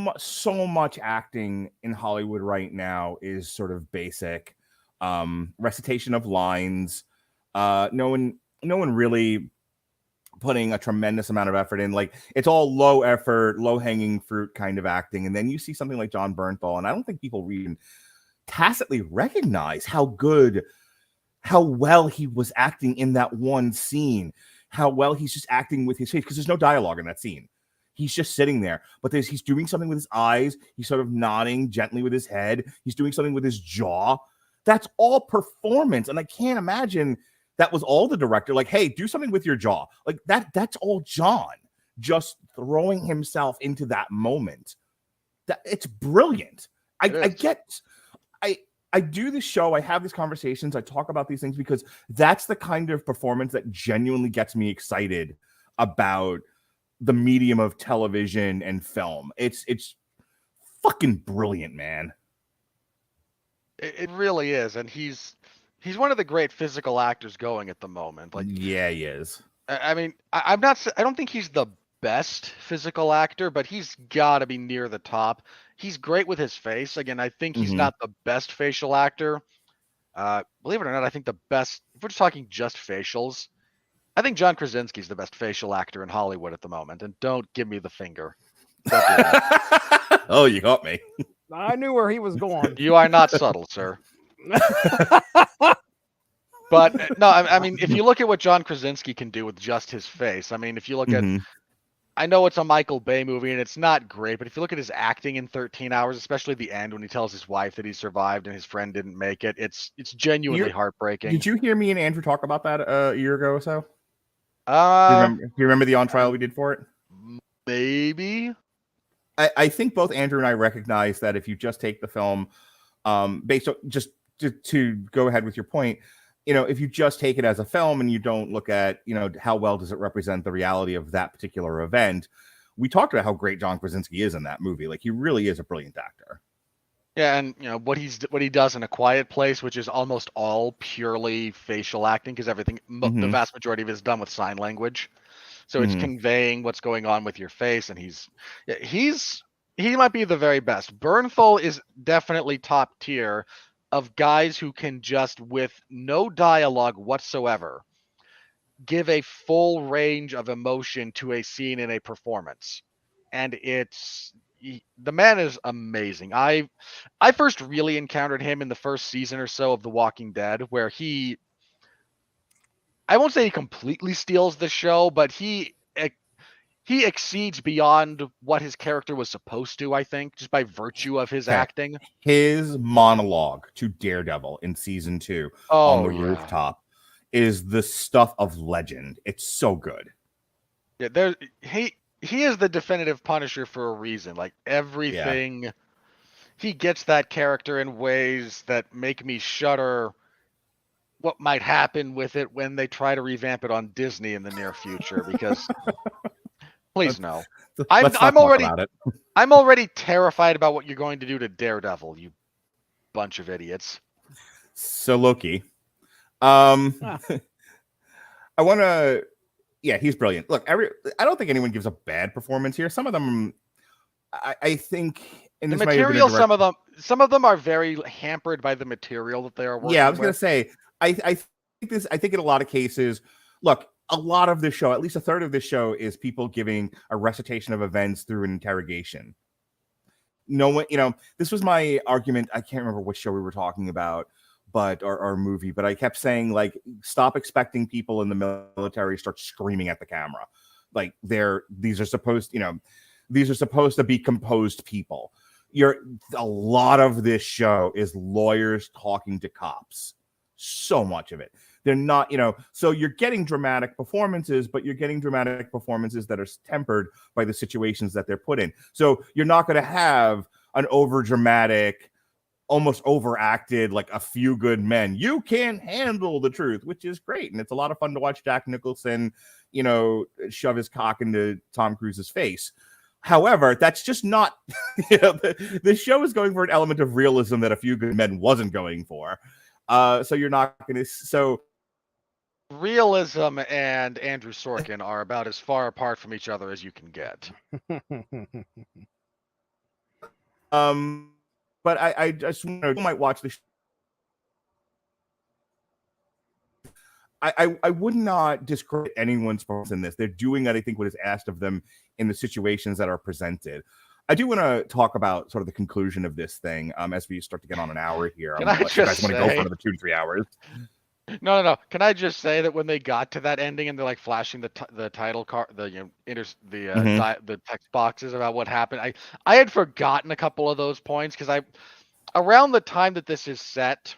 [SPEAKER 4] much acting in Hollywood right now is sort of basic recitation of lines. No one really putting a tremendous amount of effort in. Like, it's all low effort, low hanging fruit kind of acting. And then you see something like John Bernthal, and I don't think people even tacitly recognize how well he was acting in that one scene, how well he's just acting with his face, because there's no dialogue in that scene. He's just sitting there, but he's doing something with his eyes. He's sort of nodding gently with his head. He's doing something with his jaw. That's all performance. And I can't imagine that was all the director. Like, hey, do something with your jaw. Like that's all John just throwing himself into that moment. It's brilliant. I do this show. I have these conversations. I talk about these things because that's the kind of performance that genuinely gets me excited about the medium of television and film. It's fucking brilliant, man.
[SPEAKER 5] It really is, and he's one of the great physical actors going at the moment. Like,
[SPEAKER 4] yeah, he is.
[SPEAKER 5] I mean, I don't think he's the best physical actor, but he's got to be near the top. He's great with his face. Again, I think he's not the best facial actor. Believe it or not, I think the best, if we're just talking just facials, I think John Krasinski's the best facial actor in Hollywood at the moment. And don't give me the finger. Don't do that.
[SPEAKER 4] Oh, you got me.
[SPEAKER 6] I knew where he was going.
[SPEAKER 5] You are not subtle, sir. But no, I mean, if you look at what John Krasinski can do with just his face, I mean, if you look at, I know it's a Michael Bay movie and it's not great, but if you look at his acting in 13 Hours, especially the end when he tells his wife that he survived and his friend didn't make it, it's genuinely heartbreaking.
[SPEAKER 4] Did you hear me and Andrew talk about that a year ago or so? Do you remember the on trial we did for it?
[SPEAKER 5] Maybe.
[SPEAKER 4] I think both Andrew and I recognize that if you just take the film, based on just to go ahead with your point, if you just take it as a film and you don't look at, how well does it represent the reality of that particular event, we talked about how great John Krasinski is in that movie. Like, he really is a brilliant actor.
[SPEAKER 5] Yeah, and what he does in A Quiet Place, which is almost all purely facial acting, because everything, the vast majority of it is done with sign language, so it's conveying what's going on with your face, and he might be the very best. Bernthal is definitely top tier of guys who can just, with no dialogue whatsoever, give a full range of emotion to a scene in a performance, and the man is amazing. I first really encountered him in the first season or so of The Walking Dead, where I won't say he completely steals the show, but he exceeds beyond what his character was supposed to, I think, just by virtue of his acting. His
[SPEAKER 4] monologue to Daredevil in season 2 on the rooftop is the stuff of legend. It's so good.
[SPEAKER 5] Yeah, he is the definitive Punisher for a reason. Like, everything, he gets that character in ways that make me shudder what might happen with it when they try to revamp it on Disney in the near future, because please no. I'm already terrified about what you're going to do to Daredevil, you bunch of idiots.
[SPEAKER 4] So Loki. I want to he's brilliant. Look, I don't think anyone gives a bad performance here. Some of them, I think, in
[SPEAKER 5] the
[SPEAKER 4] this
[SPEAKER 5] material, some of them are very hampered by the material that they are working with.
[SPEAKER 4] Yeah, I was going to say, I think in a lot of cases, look, a lot of this show, at least a third of this show, is people giving a recitation of events through an interrogation. No one, this was my argument. I can't remember which show we were talking about, but our movie, but I kept saying, like, stop expecting people in the military to start screaming at the camera. Like, these are supposed to be composed people. A lot of this show is lawyers talking to cops. So much of it. They're not, so you're getting dramatic performances, but you're getting dramatic performances that are tempered by the situations that they're put in. So you're not going to have an over dramatic, almost overacted, like A Few Good Men. You can't handle the truth, which is great. And it's a lot of fun to watch Jack Nicholson, shove his cock into Tom Cruise's face. However, that's just not, the show is going for an element of realism that A Few Good Men wasn't going for. So you're not going to,
[SPEAKER 5] realism and Andrew Sorkin are about as far apart from each other as you can get.
[SPEAKER 4] But I just might watch the I would not discredit anyone's performance in this. They're doing, I think, what is asked of them in the situations that are presented. I do want to talk about sort of the conclusion of this thing as we start to get on an hour here.
[SPEAKER 5] Can I
[SPEAKER 4] you guys want to go for another 2 to 3 hours?
[SPEAKER 5] No. Can I just say that when they got to that ending and they're like flashing the title card, the text boxes about what happened, I had forgotten a couple of those points because around the time that this is set,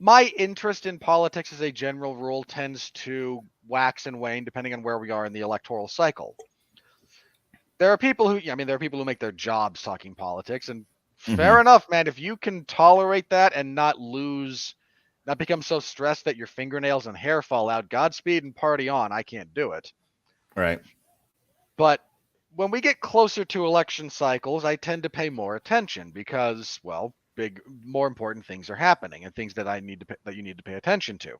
[SPEAKER 5] my interest in politics as a general rule tends to wax and wane depending on where we are in the electoral cycle. There are people who make their jobs talking politics, and fair enough, man. If you can tolerate that and not become so stressed that your fingernails and hair fall out, Godspeed and party on. I can't do it.
[SPEAKER 4] Right.
[SPEAKER 5] But when we get closer to election cycles, I tend to pay more attention because, well, more important things are happening and things that you need to pay attention to.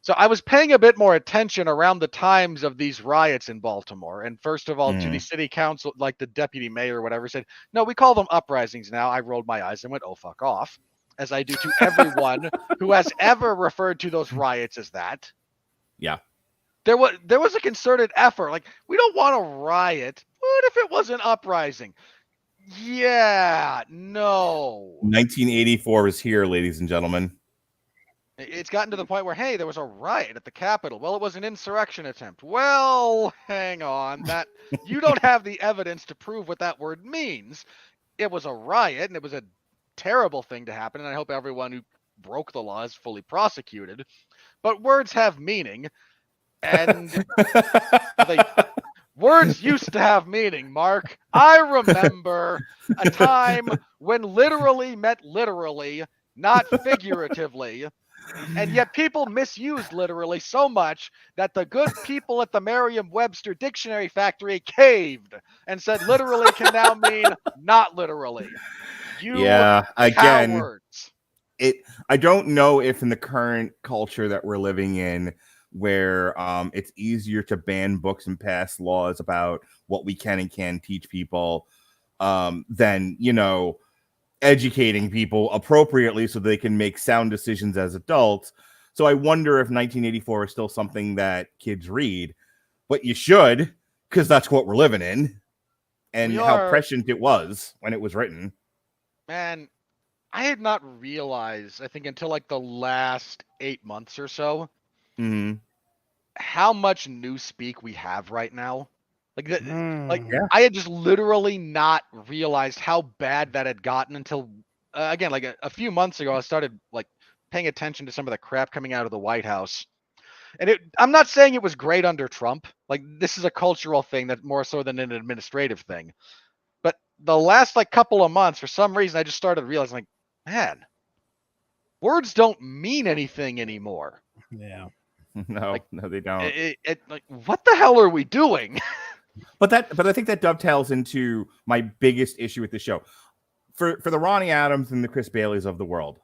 [SPEAKER 5] So I was paying a bit more attention around the times of these riots in Baltimore. And first of all, to the city council, like the deputy mayor or whatever, said, no, we call them uprisings now. I rolled my eyes and went, oh, fuck off, as I do to everyone who has ever referred to those riots as that.
[SPEAKER 4] Yeah.
[SPEAKER 5] There was a concerted effort. Like, we don't want a riot. What if it was an uprising? Yeah, no.
[SPEAKER 4] 1984 is here, ladies and gentlemen.
[SPEAKER 5] It's gotten to the point where, hey, there was a riot at the Capitol. Well, it was an insurrection attempt. Well, hang on. That you don't have the evidence to prove what that word means. It was a riot, and it was a terrible thing to happen, and I hope everyone who broke the law is fully prosecuted. But words have meaning, and words used to have meaning, Mark. I remember a time when literally meant literally, not figuratively, and yet people misused literally so much that the good people at the Merriam-Webster Dictionary Factory caved and said literally can now mean not literally. Cowards.
[SPEAKER 4] I don't know if in the current culture that we're living in, where it's easier to ban books and pass laws about what we can and can't teach people than, educating people appropriately so they can make sound decisions as adults. So I wonder if 1984 is still something that kids read, but you should, because that's what we're living in and how prescient it was when it was written.
[SPEAKER 5] Man, I had not realized, I think until like the last 8 months or so, how much newspeak we have right now. I had just literally not realized how bad that had gotten until again, like a few months ago, I started like paying attention to some of the crap coming out of the White House. And I'm not saying it was great under Trump. Like, this is a cultural thing that more so than an administrative thing. But the last like couple of months, for some reason, I just started realizing, like, man, words don't mean anything anymore.
[SPEAKER 6] Yeah.
[SPEAKER 4] No, they don't.
[SPEAKER 5] Like, what the hell are we doing?
[SPEAKER 4] But I think that dovetails into my biggest issue with the show. For the Ronnie Adams and the Chris Baileys of the world,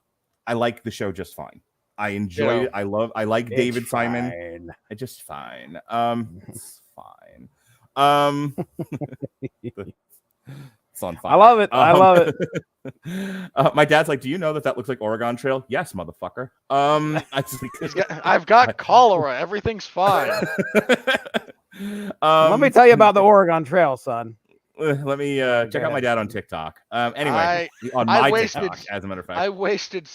[SPEAKER 4] I like the show just fine. I enjoyed it. I like David Simon. It's just fine. It's fine. It's on fire.
[SPEAKER 6] I love it. I love it.
[SPEAKER 4] My dad's like, do you know that looks like Oregon Trail? Yes, motherfucker.
[SPEAKER 5] I've got cholera. Everything's fine.
[SPEAKER 6] Let me tell you about the Oregon Trail, son.
[SPEAKER 4] Let me check out my dad on TikTok. Anyway, on my TikTok, as a matter of fact.
[SPEAKER 5] I wasted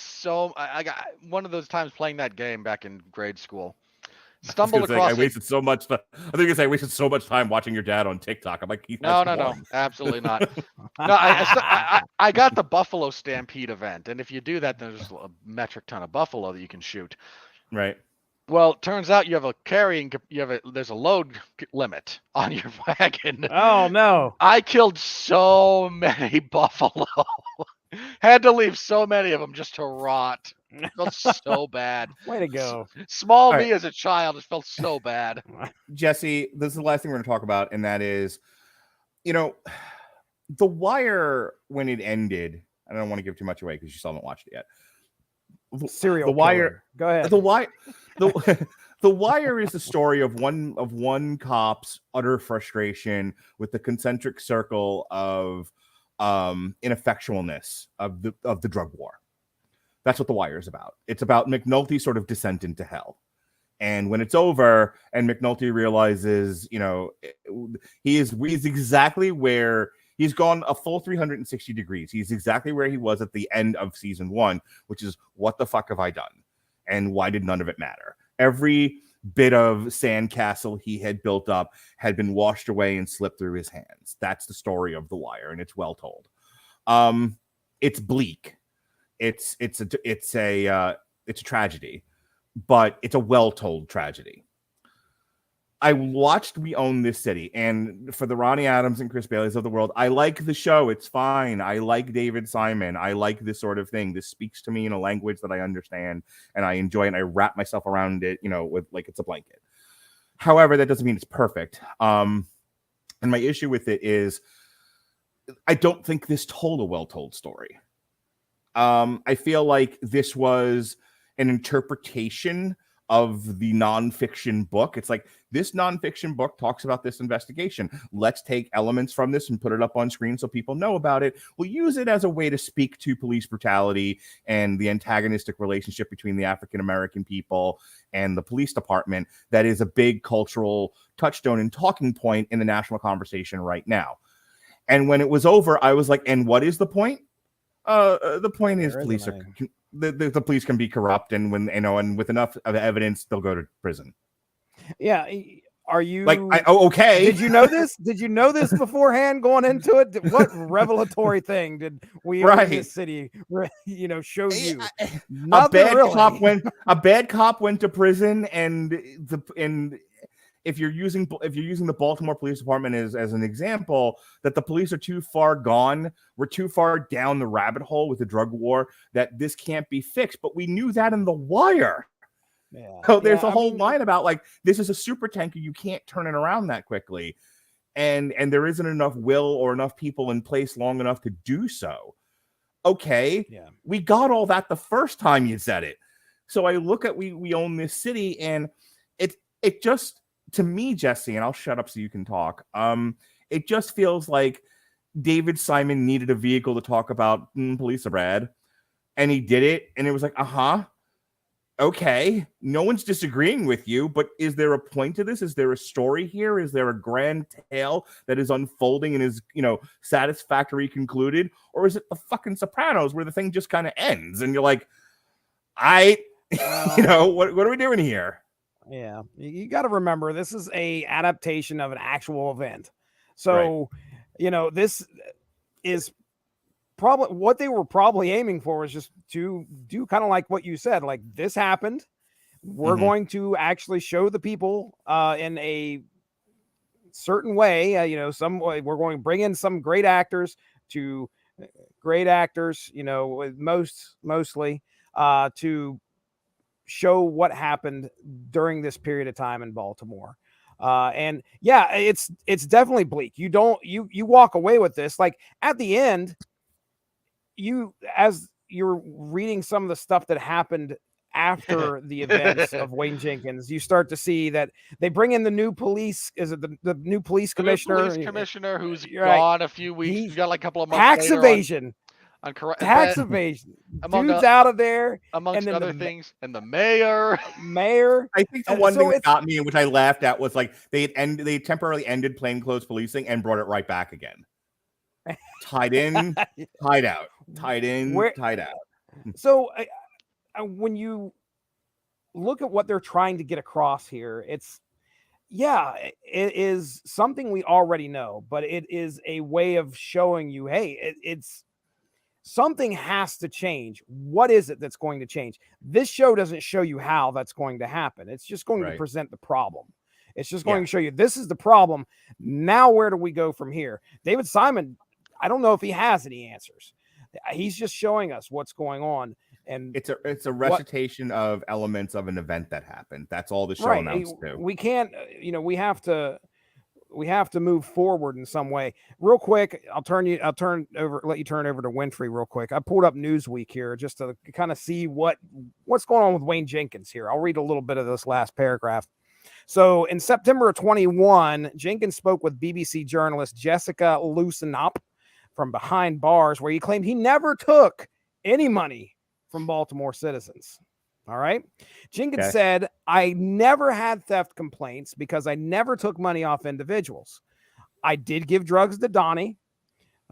[SPEAKER 5] I got one of those times playing that game back in grade school. Stumbled across.
[SPEAKER 4] I wasted so much. I think I wasted so much time watching your dad on TikTok. I'm like,
[SPEAKER 5] no, absolutely not. No, I got the Buffalo Stampede event, and if you do that, there's a metric ton of buffalo that you can shoot.
[SPEAKER 4] Right.
[SPEAKER 5] Well, it turns out there's a load limit on your wagon.
[SPEAKER 6] Oh no!
[SPEAKER 5] I killed so many buffalo. Had to leave so many of them just to rot. It felt so bad.
[SPEAKER 6] Way to go.
[SPEAKER 5] Small
[SPEAKER 4] All
[SPEAKER 5] me
[SPEAKER 4] right.
[SPEAKER 5] as a child, it felt so bad.
[SPEAKER 4] Jesse, this is the last thing we're going to talk about, and that is, The Wire, when it ended, I don't want to give too much away because you still haven't watched it yet.
[SPEAKER 6] Serial
[SPEAKER 4] The Wire.
[SPEAKER 6] killer. Go ahead.
[SPEAKER 4] The Wire is the story of one cop's utter frustration with the concentric circle of ineffectualness of the drug war. That's what The Wire is about. It's about McNulty's sort of descent into hell. And when it's over and McNulty realizes, he's exactly where he's gone a full 360 degrees. He's exactly where he was at the end of season 1, which is, what the fuck have I done? And why did none of it matter? Every bit of sandcastle he had built up had been washed away and slipped through his hands. That's the story of The Wire, and it's well told. It's bleak. It's a tragedy, but it's a well-told tragedy. I watched We Own This City, and for the Ronnie Adams and Chris Baileys of the world, I like the show. It's fine. I like David Simon. I like this sort of thing. This speaks to me in a language that I understand, and I enjoy it, and I wrap myself around it, with like it's a blanket. However, that doesn't mean it's perfect. And my issue with it is I don't think this told a well-told story. I feel like this was an interpretation of the nonfiction book. It's like, this nonfiction book talks about this investigation. Let's take elements from this and put it up on screen so people know about it. We'll use it as a way to speak to police brutality and the antagonistic relationship between the African-American people and the police department. That is a big cultural touchstone and talking point in the national conversation right now. And when it was over, I was like, and what is the point? The point is police are... The police can be corrupt, and when and with enough of evidence, they'll go to prison.
[SPEAKER 6] Yeah, are you
[SPEAKER 4] like? Okay.
[SPEAKER 6] Did you know this? Did you know this beforehand going into it? What revelatory thing did We Own This City, show you?
[SPEAKER 4] A bad cop went to prison, and if you're using the Baltimore Police Department as an example, that the police are too far gone, we're too far down the rabbit hole with the drug war, that this can't be fixed. But we knew that in The Wire. Yeah. So there's a whole line about like, this is a super tanker, you can't turn it around that quickly, and there isn't enough will or enough people in place long enough to do so. Okay, we got all that the first time you said it. So I look at We Own This City, and it just, to me, Jesse, and I'll shut up so you can talk. It just feels like David Simon needed a vehicle to talk about police are bad, and he did it, and it was like, okay, no one's disagreeing with you, but is there a point to this? Is there a story here? Is there a grand tale that is unfolding and is, satisfactorily concluded? Or is it the fucking Sopranos where the thing just kind of ends and you're like, what are we doing here?
[SPEAKER 6] Yeah, you got to remember, this is a adaptation of an actual event. So, this is probably what they were probably aiming for, was just to do kind of like what you said, like, this happened. We're going to actually show the people in a certain way, some way. We're going to bring in some great actors, mostly to show what happened during this period of time in Baltimore. And yeah, it's definitely bleak. You walk away with this, like, at the end, as you're reading some of the stuff that happened after the events of Wayne Jenkins, you start to see that they bring in the new police. Is it the new police commissioner?
[SPEAKER 5] Police commissioner who's gone a few weeks. He's got like a couple of months.
[SPEAKER 6] Tax evasion. Tax evasion. Dude's out of there,
[SPEAKER 5] amongst other things, and the mayor.
[SPEAKER 4] I think the one thing that got me, which I laughed at, was like they temporarily ended plainclothes policing and brought it right back again. Tied in, tied out, tied in, tied out.
[SPEAKER 6] So when you look at what they're trying to get across here, it is something we already know, but it is a way of showing you, hey, it's something has to change. What is it that's going to change? This show doesn't show you how that's going to happen. It's just going to present the problem. It's just going to show you, this is the problem. Now, where do we go from here? David Simon, I don't know if he has any answers. He's just showing us what's going on. And
[SPEAKER 4] it's a recitation of elements of an event that happened. That's all the show
[SPEAKER 6] right.
[SPEAKER 4] amounts to.
[SPEAKER 6] We can't, we have to move forward in some way. Real quick, let you turn over to Winfree real quick. I pulled up Newsweek here just to kind of see what's going on with Wayne Jenkins here. I'll read a little bit of this last paragraph. So in September of 21, Jenkins spoke with BBC journalist Jessica Loosenop from behind bars, where he claimed he never took any money from Baltimore citizens. All right. Jenkins said, I never had theft complaints because I never took money off individuals. I did give drugs to Donnie.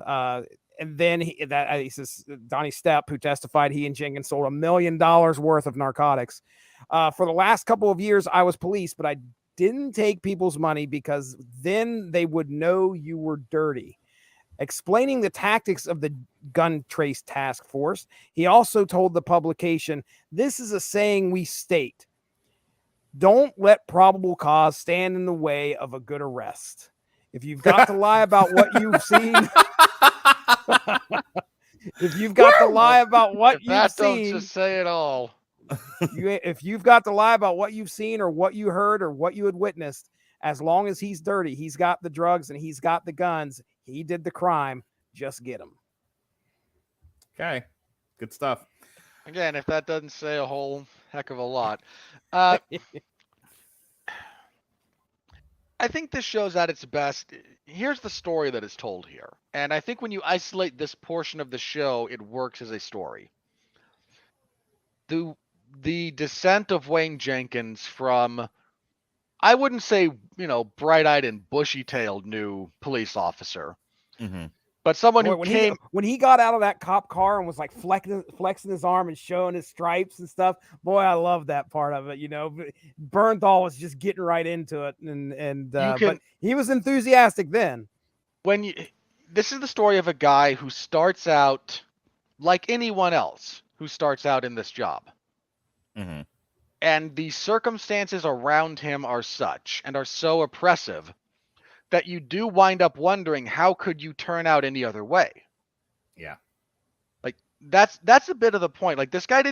[SPEAKER 6] And then he says Donnie Stepp, who testified he and Jenkins sold $1 million worth of narcotics. For the last couple of years, I was police, but I didn't take people's money because then they would know you were dirty. Explaining the tactics of the gun trace task force, he also told the publication, this is a saying we state. Don't let probable cause stand in the way of a good arrest. If you've got to lie about what you've seen, if you've got to lie about what you've seen,
[SPEAKER 5] don't just say it all.
[SPEAKER 6] If you've got to lie about what you've seen or what you heard or what you had witnessed, as long as he's dirty, he's got the drugs and he's got the guns, he did the crime, just get him.
[SPEAKER 4] Okay. Good stuff.
[SPEAKER 5] Again, if that doesn't say a whole heck of a lot. I think this show's at its best. Here's the story that is told here. And I think when you isolate this portion of the show, it works as a story. The descent of Wayne Jenkins from, I wouldn't say, bright-eyed and bushy-tailed new police officer, but someone who came
[SPEAKER 6] when he got out of that cop car and was like flexing his arm and showing his stripes and stuff. Boy, I love that part of it. Bernthal was just getting right into it, but he was enthusiastic then.
[SPEAKER 5] This is the story of a guy who starts out like anyone else who starts out in this job. And the circumstances around him are such and are so oppressive that you do wind up wondering, how could you turn out any other way?
[SPEAKER 4] Yeah.
[SPEAKER 5] Like that's a bit of the point. Like this guy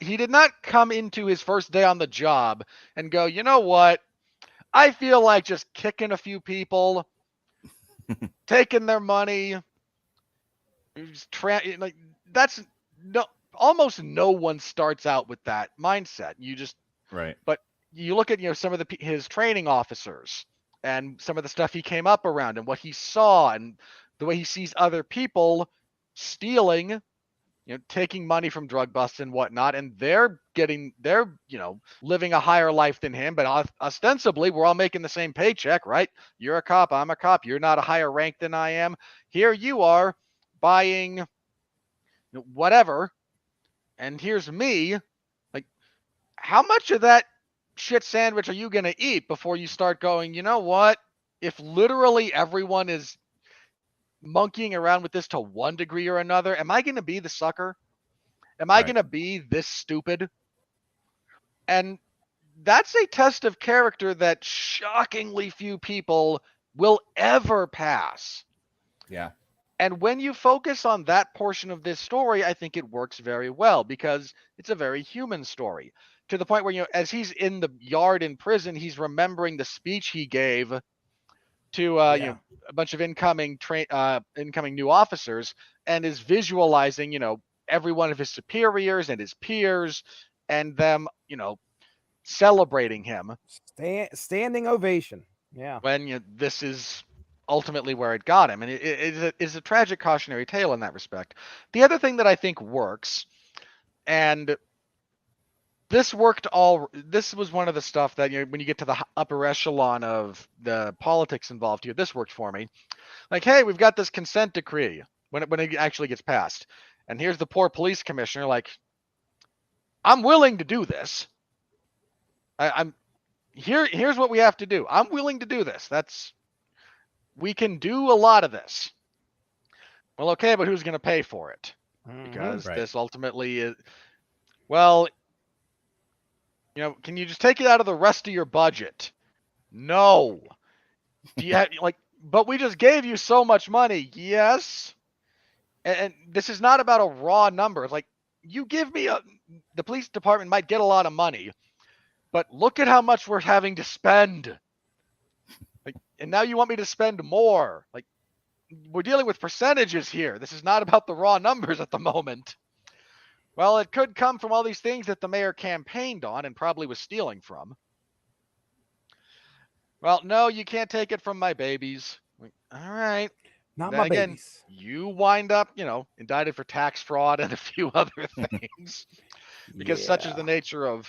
[SPEAKER 5] he did not come into his first day on the job and go, you know what? I feel like just kicking a few people, taking their money. Almost no one starts out with that mindset. You just
[SPEAKER 4] right.
[SPEAKER 5] But you look at some of his training officers and some of the stuff he came up around and what he saw and the way he sees other people stealing, taking money from drug busts and whatnot, and they're living a higher life than him, but ostensibly we're all making the same paycheck, right? You're a cop, I'm a cop, you're not a higher rank than I am. Here you are buying whatever, and here's me. Like, how much of that shit sandwich are you going to eat before you start going, you know what? If literally everyone is monkeying around with this to one degree or another, am I going to be the sucker? Am I going to be this stupid? And that's a test of character that shockingly few people will ever pass.
[SPEAKER 4] Yeah.
[SPEAKER 5] And when you focus on that portion of this story, I think it works very well because it's a very human story. To the point where, as he's in the yard in prison, he's remembering the speech he gave to a bunch of incoming new officers, and is visualizing, every one of his superiors and his peers and them, celebrating him.
[SPEAKER 6] Standing ovation. Yeah.
[SPEAKER 5] When this is ultimately where it got him. And it is a tragic cautionary tale in that respect. The other thing that I think works, and this was one of the stuff that, when you get to the upper echelon of the politics involved here, this worked for me. Like, hey, we've got this consent decree when it actually gets passed. And here's the poor police commissioner, like, I'm willing to do this. Here's what we have to do. I'm willing to do this. We can do a lot of this. Well, okay, but who's going to pay for it? Because this ultimately is, well, can you just take it out of the rest of your budget? No. Do you have, but we just gave you so much money. Yes. And this is not about a raw number. It's like, you give me the police department might get a lot of money, but look at how much we're having to spend. Like, and now you want me to spend more. Like, we're dealing with percentages here. This is not about the raw numbers at the moment. Well, it could come from all these things that the mayor campaigned on and probably was stealing from. Well, no, you can't take it from my babies. Like, all right.
[SPEAKER 6] Not
[SPEAKER 5] Then
[SPEAKER 6] my
[SPEAKER 5] again,
[SPEAKER 6] babies.
[SPEAKER 5] you wind up, indicted for tax fraud and a few other things. Because such is the nature of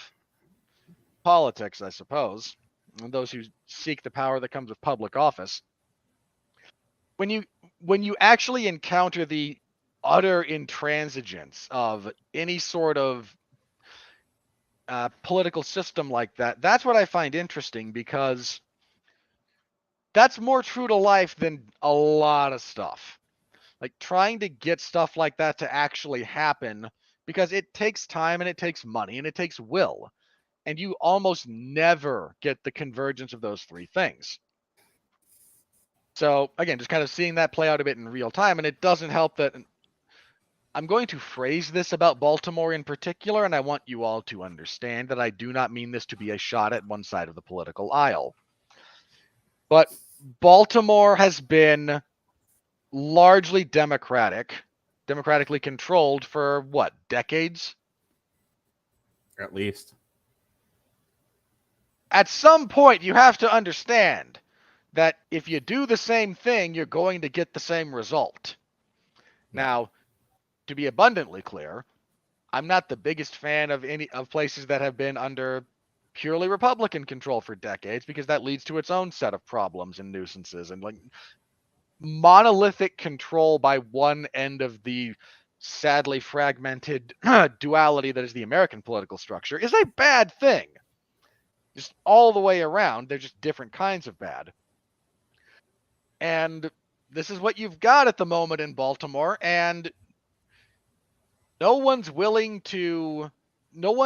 [SPEAKER 5] politics, I suppose, and those who seek the power that comes with public office. When you actually encounter the utter intransigence of any sort of political system like that, that's what I find interesting, because that's more true to life than a lot of stuff. Like, trying to get stuff like that to actually happen, because it takes time and it takes money and it takes will. And you almost never get the convergence of those three things. So again, just kind of seeing that play out a bit in real time, and it doesn't help that I'm going to phrase this about Baltimore in particular, and I want you all to understand that I do not mean this to be a shot at one side of the political aisle. But Baltimore has been largely democratically controlled for what, decades?
[SPEAKER 4] At least.
[SPEAKER 5] At some point, you have to understand that if you do the same thing, you're going to get the same result. Now, to be abundantly clear, I'm not the biggest fan of any of places that have been under purely Republican control for decades, because that leads to its own set of problems and nuisances, and like monolithic control by one end of the sadly fragmented duality that is the American political structure is a bad thing. Just all the way around, they're just different kinds of bad. And this is what you've got at the moment in Baltimore, and no one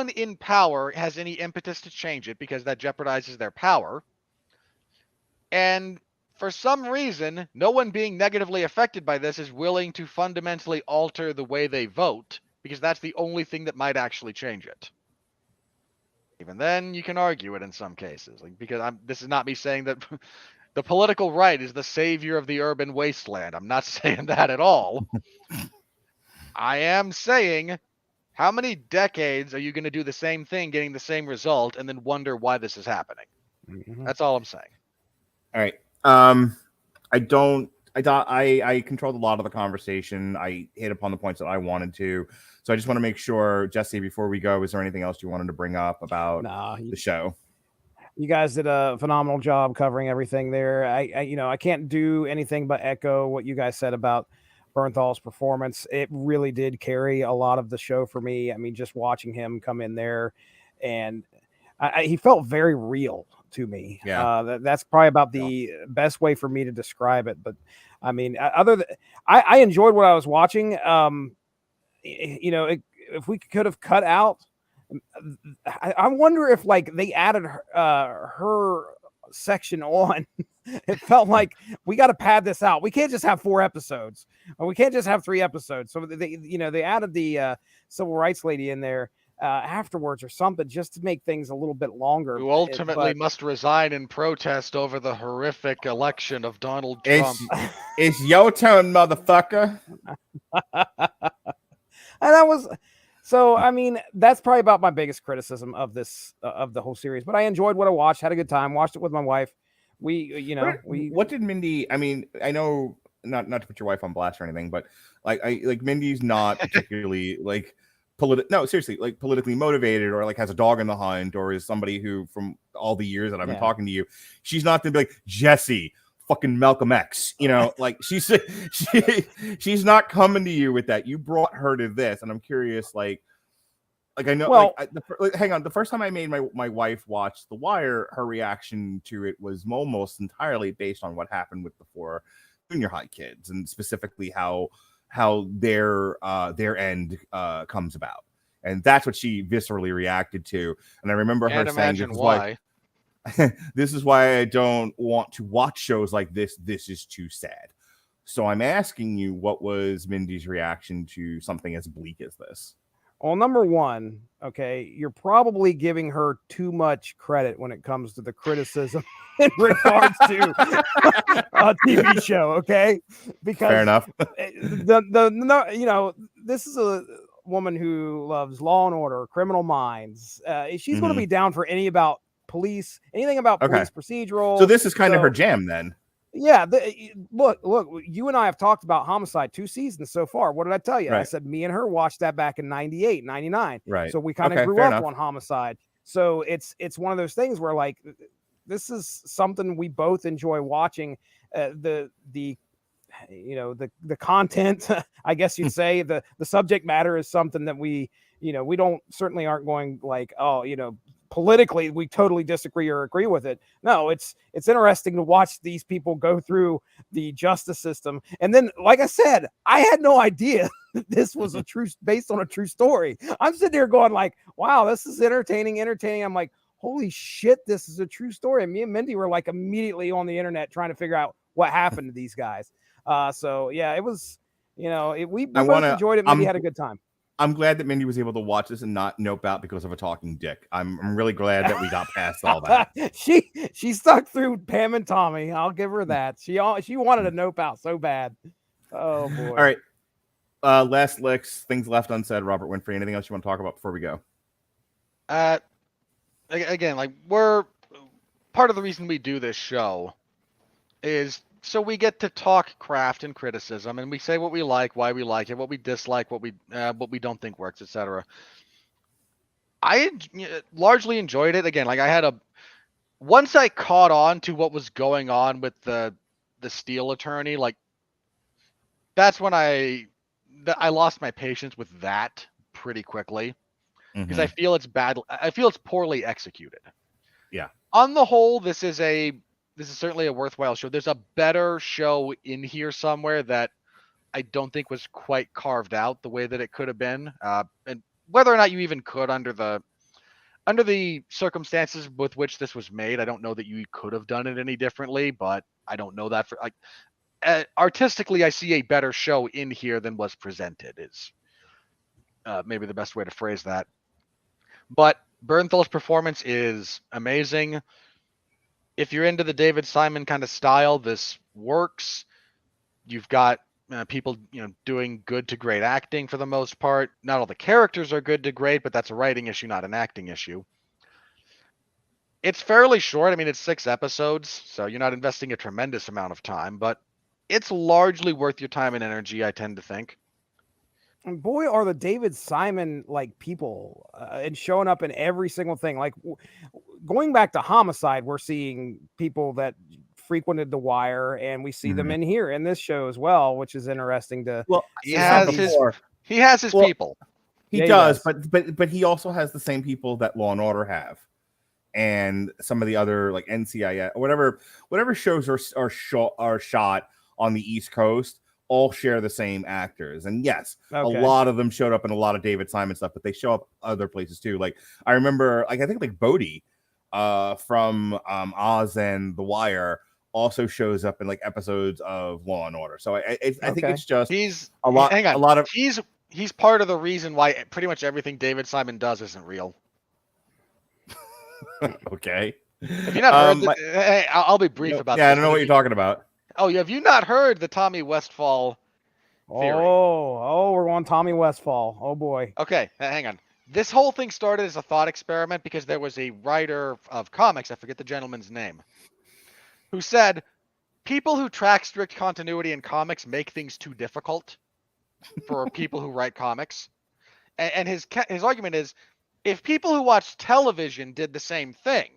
[SPEAKER 5] in power has any impetus to change it, because that jeopardizes their power. And for some reason, no one being negatively affected by this is willing to fundamentally alter the way they vote, because that's the only thing that might actually change it. Even then, you can argue it in some cases, like, because this is not me saying that the political right is the savior of the urban wasteland. I'm not saying that at all. I am saying, how many decades are you going to do the same thing, getting the same result, and then wonder why this is happening? Mm-hmm. That's all I'm saying.
[SPEAKER 4] All right. I controlled a lot of the conversation. I hit upon the points that I wanted to. So I just want to make sure, Jesse, before we go, is there anything else you wanted to bring up about the show?
[SPEAKER 6] You guys did a phenomenal job covering everything there. I can't do anything but echo what you guys said about Bernthal's performance. It really did carry a lot of the show for me. I mean, just watching him come in there, and he felt very real to me. Yeah, that's probably about the best way for me to describe it. But I mean, I enjoyed what I was watching. If we could have cut out, I wonder if like they added her section on. It felt like we got to pad this out. We can't just have 4 episodes, or we can't just have 3 episodes. So they added the civil rights lady in there afterwards or something, just to make things a little bit longer.
[SPEAKER 5] Who ultimately must resign in protest over the horrific election of Donald Trump.
[SPEAKER 4] It's your turn, motherfucker.
[SPEAKER 6] And that was so. I mean, that's probably about my biggest criticism of this of the whole series. But I enjoyed what I watched. Had a good time. Watched it with my wife. What
[SPEAKER 4] did Mindy? I mean, I know not to put your wife on blast or anything, but like Mindy's not particularly like politically motivated, or like has a dog in the hunt, or is somebody who, from all the years that I've been talking to you, she's not gonna be like, Jesse, fucking Malcolm X, like she's not coming to you with that. You brought her to this, and I'm curious, like I know, hang on. The first time I made my wife watch The Wire, her reaction to it was almost entirely based on what happened with the 4 junior high kids, and specifically how their end comes about, and that's what she viscerally reacted to. And I remember her saying, this is why I don't want to watch shows like this. This is too sad. So I'm asking you, what was Mindy's reaction to something as bleak as this?
[SPEAKER 6] Well, number one, okay, you're probably giving her too much credit when it comes to the criticism in regards to a TV show, okay? Because
[SPEAKER 4] Fair enough.
[SPEAKER 6] this is a woman who loves Law and Order, Criminal Minds. She's going to be down for anything about police procedural.
[SPEAKER 4] So this is kind of her jam then.
[SPEAKER 6] Yeah, look, you and I have talked about Homicide 2 seasons so far. What did I tell you?
[SPEAKER 4] Right.
[SPEAKER 6] I said me and her watched that back in 98, 99.
[SPEAKER 4] Right.
[SPEAKER 6] So we kind of grew up on Homicide. So it's one of those things where like this is something we both enjoy watching. The content, I guess you'd say, the subject matter is something that we certainly aren't going like, politically we totally disagree or agree with it. No, it's interesting to watch these people go through the justice system. And then, like I said, I had no idea this was based on a true story. I'm sitting there going like, wow, this is entertaining. I'm like, holy shit, this is a true story. And me and Mindy were like immediately on the internet trying to figure out what happened to these guys. So yeah, it was, we both enjoyed it. Mindy had a good time.
[SPEAKER 4] I'm glad that Mindy was able to watch this and not nope out because of a talking dick. I'm really glad that we got past all that.
[SPEAKER 6] She stuck through Pam and Tommy. I'll give her that. She wanted a nope out so bad. Oh boy.
[SPEAKER 4] All right. Last licks, things left unsaid. Robert Winfree. Anything else you want to talk about before we go?
[SPEAKER 5] Again, like we're part of the reason we do this show is so we get to talk craft and criticism, and we say what we like, why we like it, what we dislike, what we don't think works, etc. I largely enjoyed it. Again, like once I caught on to what was going on with the Steel attorney, like that's when I lost my patience with that pretty quickly because I feel it's bad. I feel it's poorly executed.
[SPEAKER 4] Yeah.
[SPEAKER 5] On the whole, this is certainly a worthwhile show. There's a better show in here somewhere that I don't think was quite carved out the way that it could have been. And whether or not you even could under the circumstances with which this was made, I don't know that you could have done it any differently, but I don't know that for artistically, I see a better show in here than was presented is maybe the best way to phrase that. But Bernthal's performance is amazing. If you're into the David Simon kind of style, this works. You've got people, doing good to great acting for the most part. Not all the characters are good to great, but that's a writing issue, not an acting issue. It's fairly short. I mean, it's 6 episodes, so you're not investing a tremendous amount of time, but it's largely worth your time and energy, I tend to think.
[SPEAKER 6] And boy, are the David Simon like people and showing up in every single thing. Like going back to Homicide, we're seeing people that frequented The Wire, and we see them in here in this show as well, which is interesting to.
[SPEAKER 5] Well, he has his people.
[SPEAKER 4] He does, but he also has the same people that Law and Order have, and some of the other like NCIS or whatever shows are shot on the East Coast. All share the same actors, and yes, a lot of them showed up in a lot of David Simon stuff, but they show up other places too. Like I remember, I think Bodie from Oz and The Wire also shows up in like episodes of Law and Order. So I think it's just
[SPEAKER 5] he's part of the reason why pretty much everything David Simon does isn't real.
[SPEAKER 4] Okay.
[SPEAKER 5] Have you not heard? Hey, I'll be brief about this.
[SPEAKER 4] Yeah, I don't know what you're talking about.
[SPEAKER 5] Oh, have you not heard the Tommy Westfall theory?
[SPEAKER 6] Oh, we're on Tommy Westfall. Oh boy.
[SPEAKER 5] Okay, hang on. This whole thing started as a thought experiment because there was a writer of comics, I forget the gentleman's name, who said people who track strict continuity in comics make things too difficult for people who write comics. And his argument is, if people who watch television did the same thing,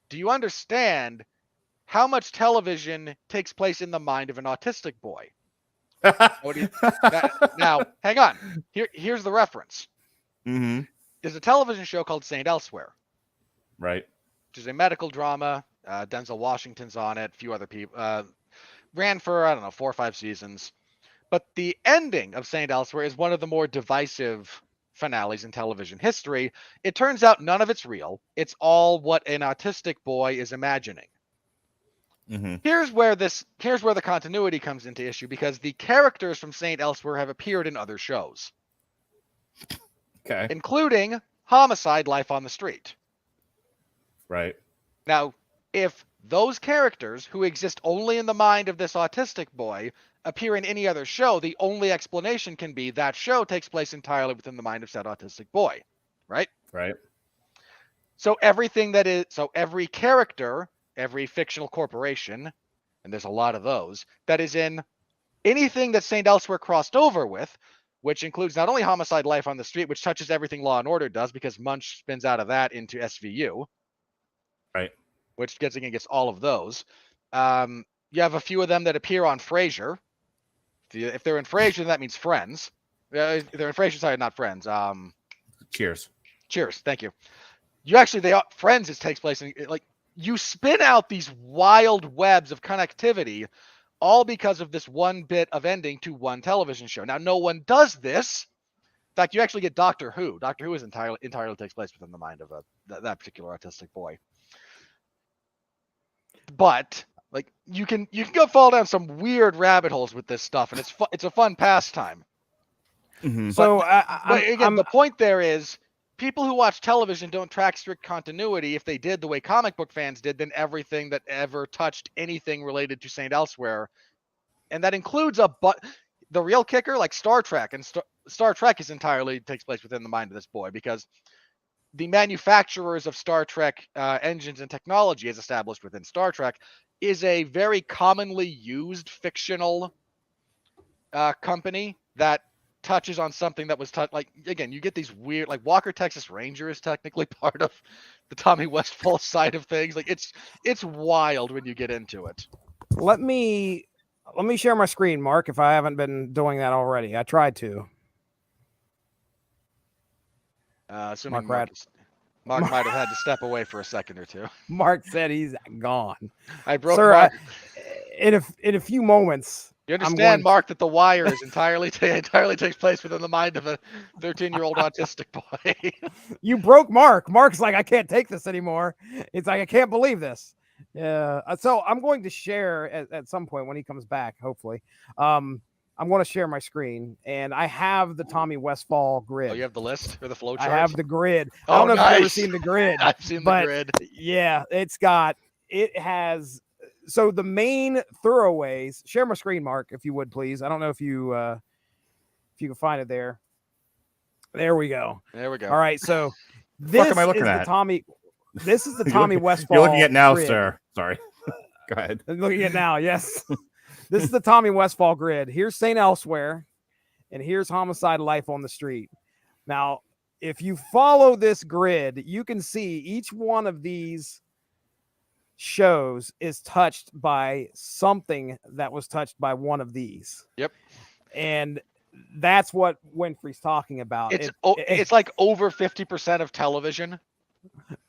[SPEAKER 5] do you understand how much television takes place in the mind of an autistic boy? Now, hang on. Here's the reference.
[SPEAKER 4] Mm-hmm.
[SPEAKER 5] There's a television show called St. Elsewhere.
[SPEAKER 4] Right.
[SPEAKER 5] Which is a medical drama. Denzel Washington's on it. A few other people. Ran for, 4 or 5 seasons. But the ending of St. Elsewhere is one of the more divisive finales in television history. It turns out none of it's real. It's all what an autistic boy is imagining.
[SPEAKER 4] Mm-hmm.
[SPEAKER 5] Here's where the continuity comes into issue, because the characters from St. Elsewhere have appeared in other shows.
[SPEAKER 4] Okay.
[SPEAKER 5] including Homicide: Life on the Street.
[SPEAKER 4] Right.
[SPEAKER 5] Now, if those characters who exist only in the mind of this autistic boy appear in any other show, the only explanation can be that show takes place entirely within the mind of said autistic boy, right?
[SPEAKER 4] Right.
[SPEAKER 5] So every character, every fictional corporation, and there's a lot of those, that is in anything that St. Elsewhere crossed over with, which includes not only Homicide: Life on the Street, which touches everything Law and Order does, because Munch spins out of that into SVU.
[SPEAKER 4] Right.
[SPEAKER 5] Which gets all of those. You have a few of them that appear on Frasier. If they're in Frasier, then that means Friends. If they're in Frasier, sorry, not Friends.
[SPEAKER 4] Cheers.
[SPEAKER 5] Thank you. Friends takes place in, like, you spin out these wild webs of connectivity, all because of this one bit of ending to one television show. Now, no one does this. In fact, you actually get Doctor Who. Doctor Who is entirely takes place within the mind of that particular autistic boy. But like you can go fall down some weird rabbit holes with this stuff, and it's a fun pastime.
[SPEAKER 4] Mm-hmm.
[SPEAKER 6] So
[SPEAKER 5] the point there is people who watch television don't track strict continuity. If they did the way comic book fans did, then everything that ever touched anything related to St. Elsewhere, and that includes the real kicker, like Star Trek, and Star Trek takes place within the mind of this boy, because the manufacturers of Star Trek engines and technology, as established within Star Trek, is a very commonly used fictional company that touches on something that was like, again, you get these weird, like Walker Texas Ranger is technically part of the Tommy Westphal side of things. Like it's wild when you get into it.
[SPEAKER 6] Let me share my screen, Mark, if I haven't been doing that already. I tried to.
[SPEAKER 5] Assuming Mark might have had to step away for a second or two.
[SPEAKER 6] Mark said he's gone.
[SPEAKER 5] I broke
[SPEAKER 6] Sir,
[SPEAKER 5] Mark.
[SPEAKER 6] In a few moments.
[SPEAKER 5] You understand, Mark, that The Wire is entirely takes place within the mind of a 13-year-old autistic boy.
[SPEAKER 6] You broke Mark. Mark's like, I can't take this anymore. It's like, I can't believe this. Yeah. So I'm going to share at some point when he comes back, hopefully. I'm going to share my screen, and I have the Tommy Westphal grid.
[SPEAKER 5] Oh, you have the list or the flow chart?
[SPEAKER 6] I have the grid.
[SPEAKER 5] Oh,
[SPEAKER 6] I don't know
[SPEAKER 5] nice.
[SPEAKER 6] if you've ever seen the grid.
[SPEAKER 5] I've seen the grid.
[SPEAKER 6] Yeah, it has. So the main throwaways. Share my screen, Mark, if you would, please. I don't know if you can find it there. There we go.
[SPEAKER 5] There we go.
[SPEAKER 6] All right. So this
[SPEAKER 4] am I looking
[SPEAKER 6] is
[SPEAKER 4] at?
[SPEAKER 6] the Tommy. This is the Tommy Westphal.
[SPEAKER 4] You're looking at now,
[SPEAKER 6] grid.
[SPEAKER 4] sir. Sorry. Go ahead.
[SPEAKER 6] I'm looking at now. Yes. This is the Tommy Westphal grid. Here's St. Elsewhere, and here's Homicide: Life on the Street. Now, if you follow this grid, you can see each one of these shows is touched by something that was touched by one of these.
[SPEAKER 5] Yep.
[SPEAKER 6] And that's what Winfree's talking about.
[SPEAKER 5] It's like over 50% of television.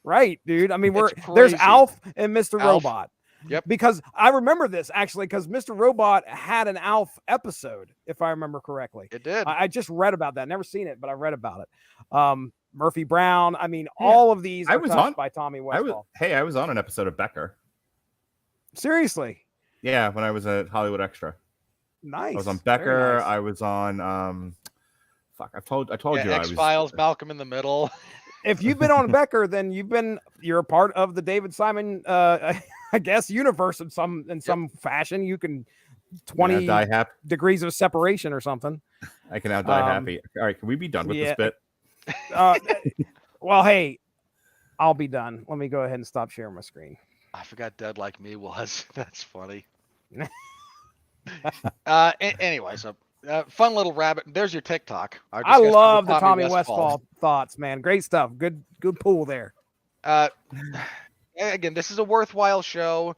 [SPEAKER 6] Right, dude. I mean, there's
[SPEAKER 5] crazy.
[SPEAKER 6] Alf and Mr. Robot.
[SPEAKER 5] Yep.
[SPEAKER 6] Because I remember this actually, because Mr. Robot had an Alf episode, if I remember correctly.
[SPEAKER 5] It did.
[SPEAKER 6] I just read about that. Never seen it, but I read about it. Murphy Brown. I mean, all of these were touched by Tommy Westphal.
[SPEAKER 4] I was on an episode of Becker.
[SPEAKER 6] Seriously?
[SPEAKER 4] Yeah, when I was at Hollywood Extra.
[SPEAKER 6] Nice.
[SPEAKER 4] I was on Becker.
[SPEAKER 6] Nice.
[SPEAKER 4] I was on I told you
[SPEAKER 5] X-Files, Malcolm in the Middle.
[SPEAKER 6] If you've been on Becker, then you're a part of the David Simon I guess universe in some fashion. You can 20 degrees of separation or something.
[SPEAKER 4] I can now die happy. All right, can we be done with this bit?
[SPEAKER 6] Well, hey, I'll be done. Let me go ahead and stop sharing my screen.
[SPEAKER 5] I forgot Dead Like Me was. That's funny. Anyway, so fun little rabbit. There's your TikTok.
[SPEAKER 6] I love the Tommy Westphal thoughts, man. Great stuff. Good pool there.
[SPEAKER 5] Again, this is a worthwhile show.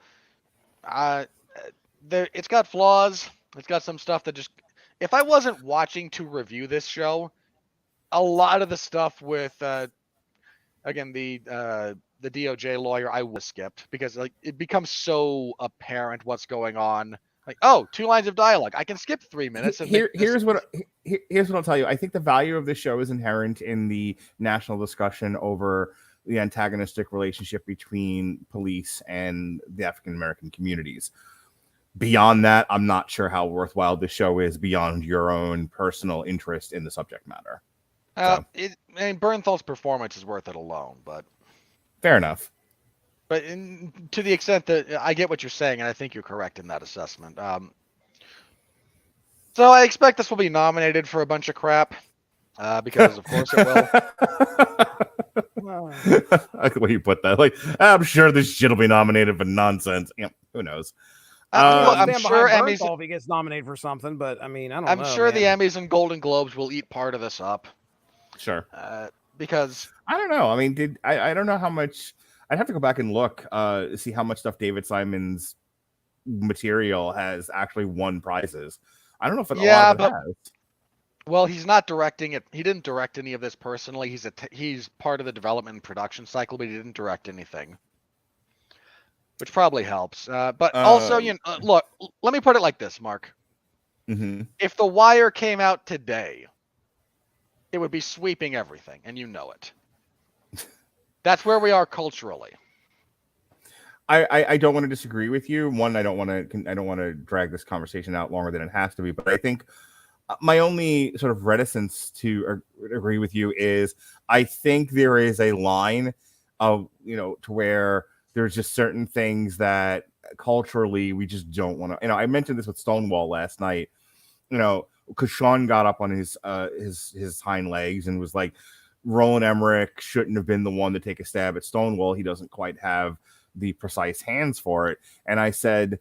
[SPEAKER 5] It's got flaws. It's got some stuff that just, if I wasn't watching to review this show, a lot of the stuff with again the DOJ lawyer I would have skipped, because like it becomes so apparent what's going on. Like, oh, 2 lines of dialogue. I can skip 3 minutes. And
[SPEAKER 4] here's what I'll tell you. I think the value of this show is inherent in the national discussion over the antagonistic relationship between police and the African American communities. Beyond that, I'm not sure how worthwhile this show is beyond your own personal interest in the subject matter.
[SPEAKER 5] And Bernthal's performance is worth it alone, but
[SPEAKER 4] fair enough.
[SPEAKER 5] But to the extent that I get what you're saying, and I think you're correct in that assessment. So I expect this will be nominated for a bunch of crap, because of course it will.
[SPEAKER 4] I like the way you put that. Like, I'm sure this shit will be nominated for nonsense. Who knows?
[SPEAKER 5] I'm sure
[SPEAKER 6] Emmys if he gets nominated for something, but I mean, I don't know.
[SPEAKER 5] I'm sure the Emmys and Golden Globes will eat part of this up.
[SPEAKER 4] Sure.
[SPEAKER 5] Because
[SPEAKER 4] I don't know. I mean, I don't know how much. I'd have to go back and look, see how much stuff David Simon's material has actually won prizes. I don't know if a lot of it has.
[SPEAKER 5] Well, he's not directing it. He didn't direct any of this personally. He's part of the development and production cycle, but he didn't direct anything, which probably helps. But also, look, let me put it like this, Mark.
[SPEAKER 4] Mm-hmm.
[SPEAKER 5] If The Wire came out today, it would be sweeping everything, and you know it. That's where we are culturally.
[SPEAKER 4] I don't want to disagree with you. One, I don't want to drag this conversation out longer than it has to be. But I think my only sort of reticence to agree with you is I think there is a line of to where there's just certain things that culturally we just don't want to. I mentioned this with Stonewall last night. Because Sean got up on his hind legs and was like, Roland Emmerich shouldn't have been the one to take a stab at Stonewall. He doesn't quite have the precise hands for it. And I said,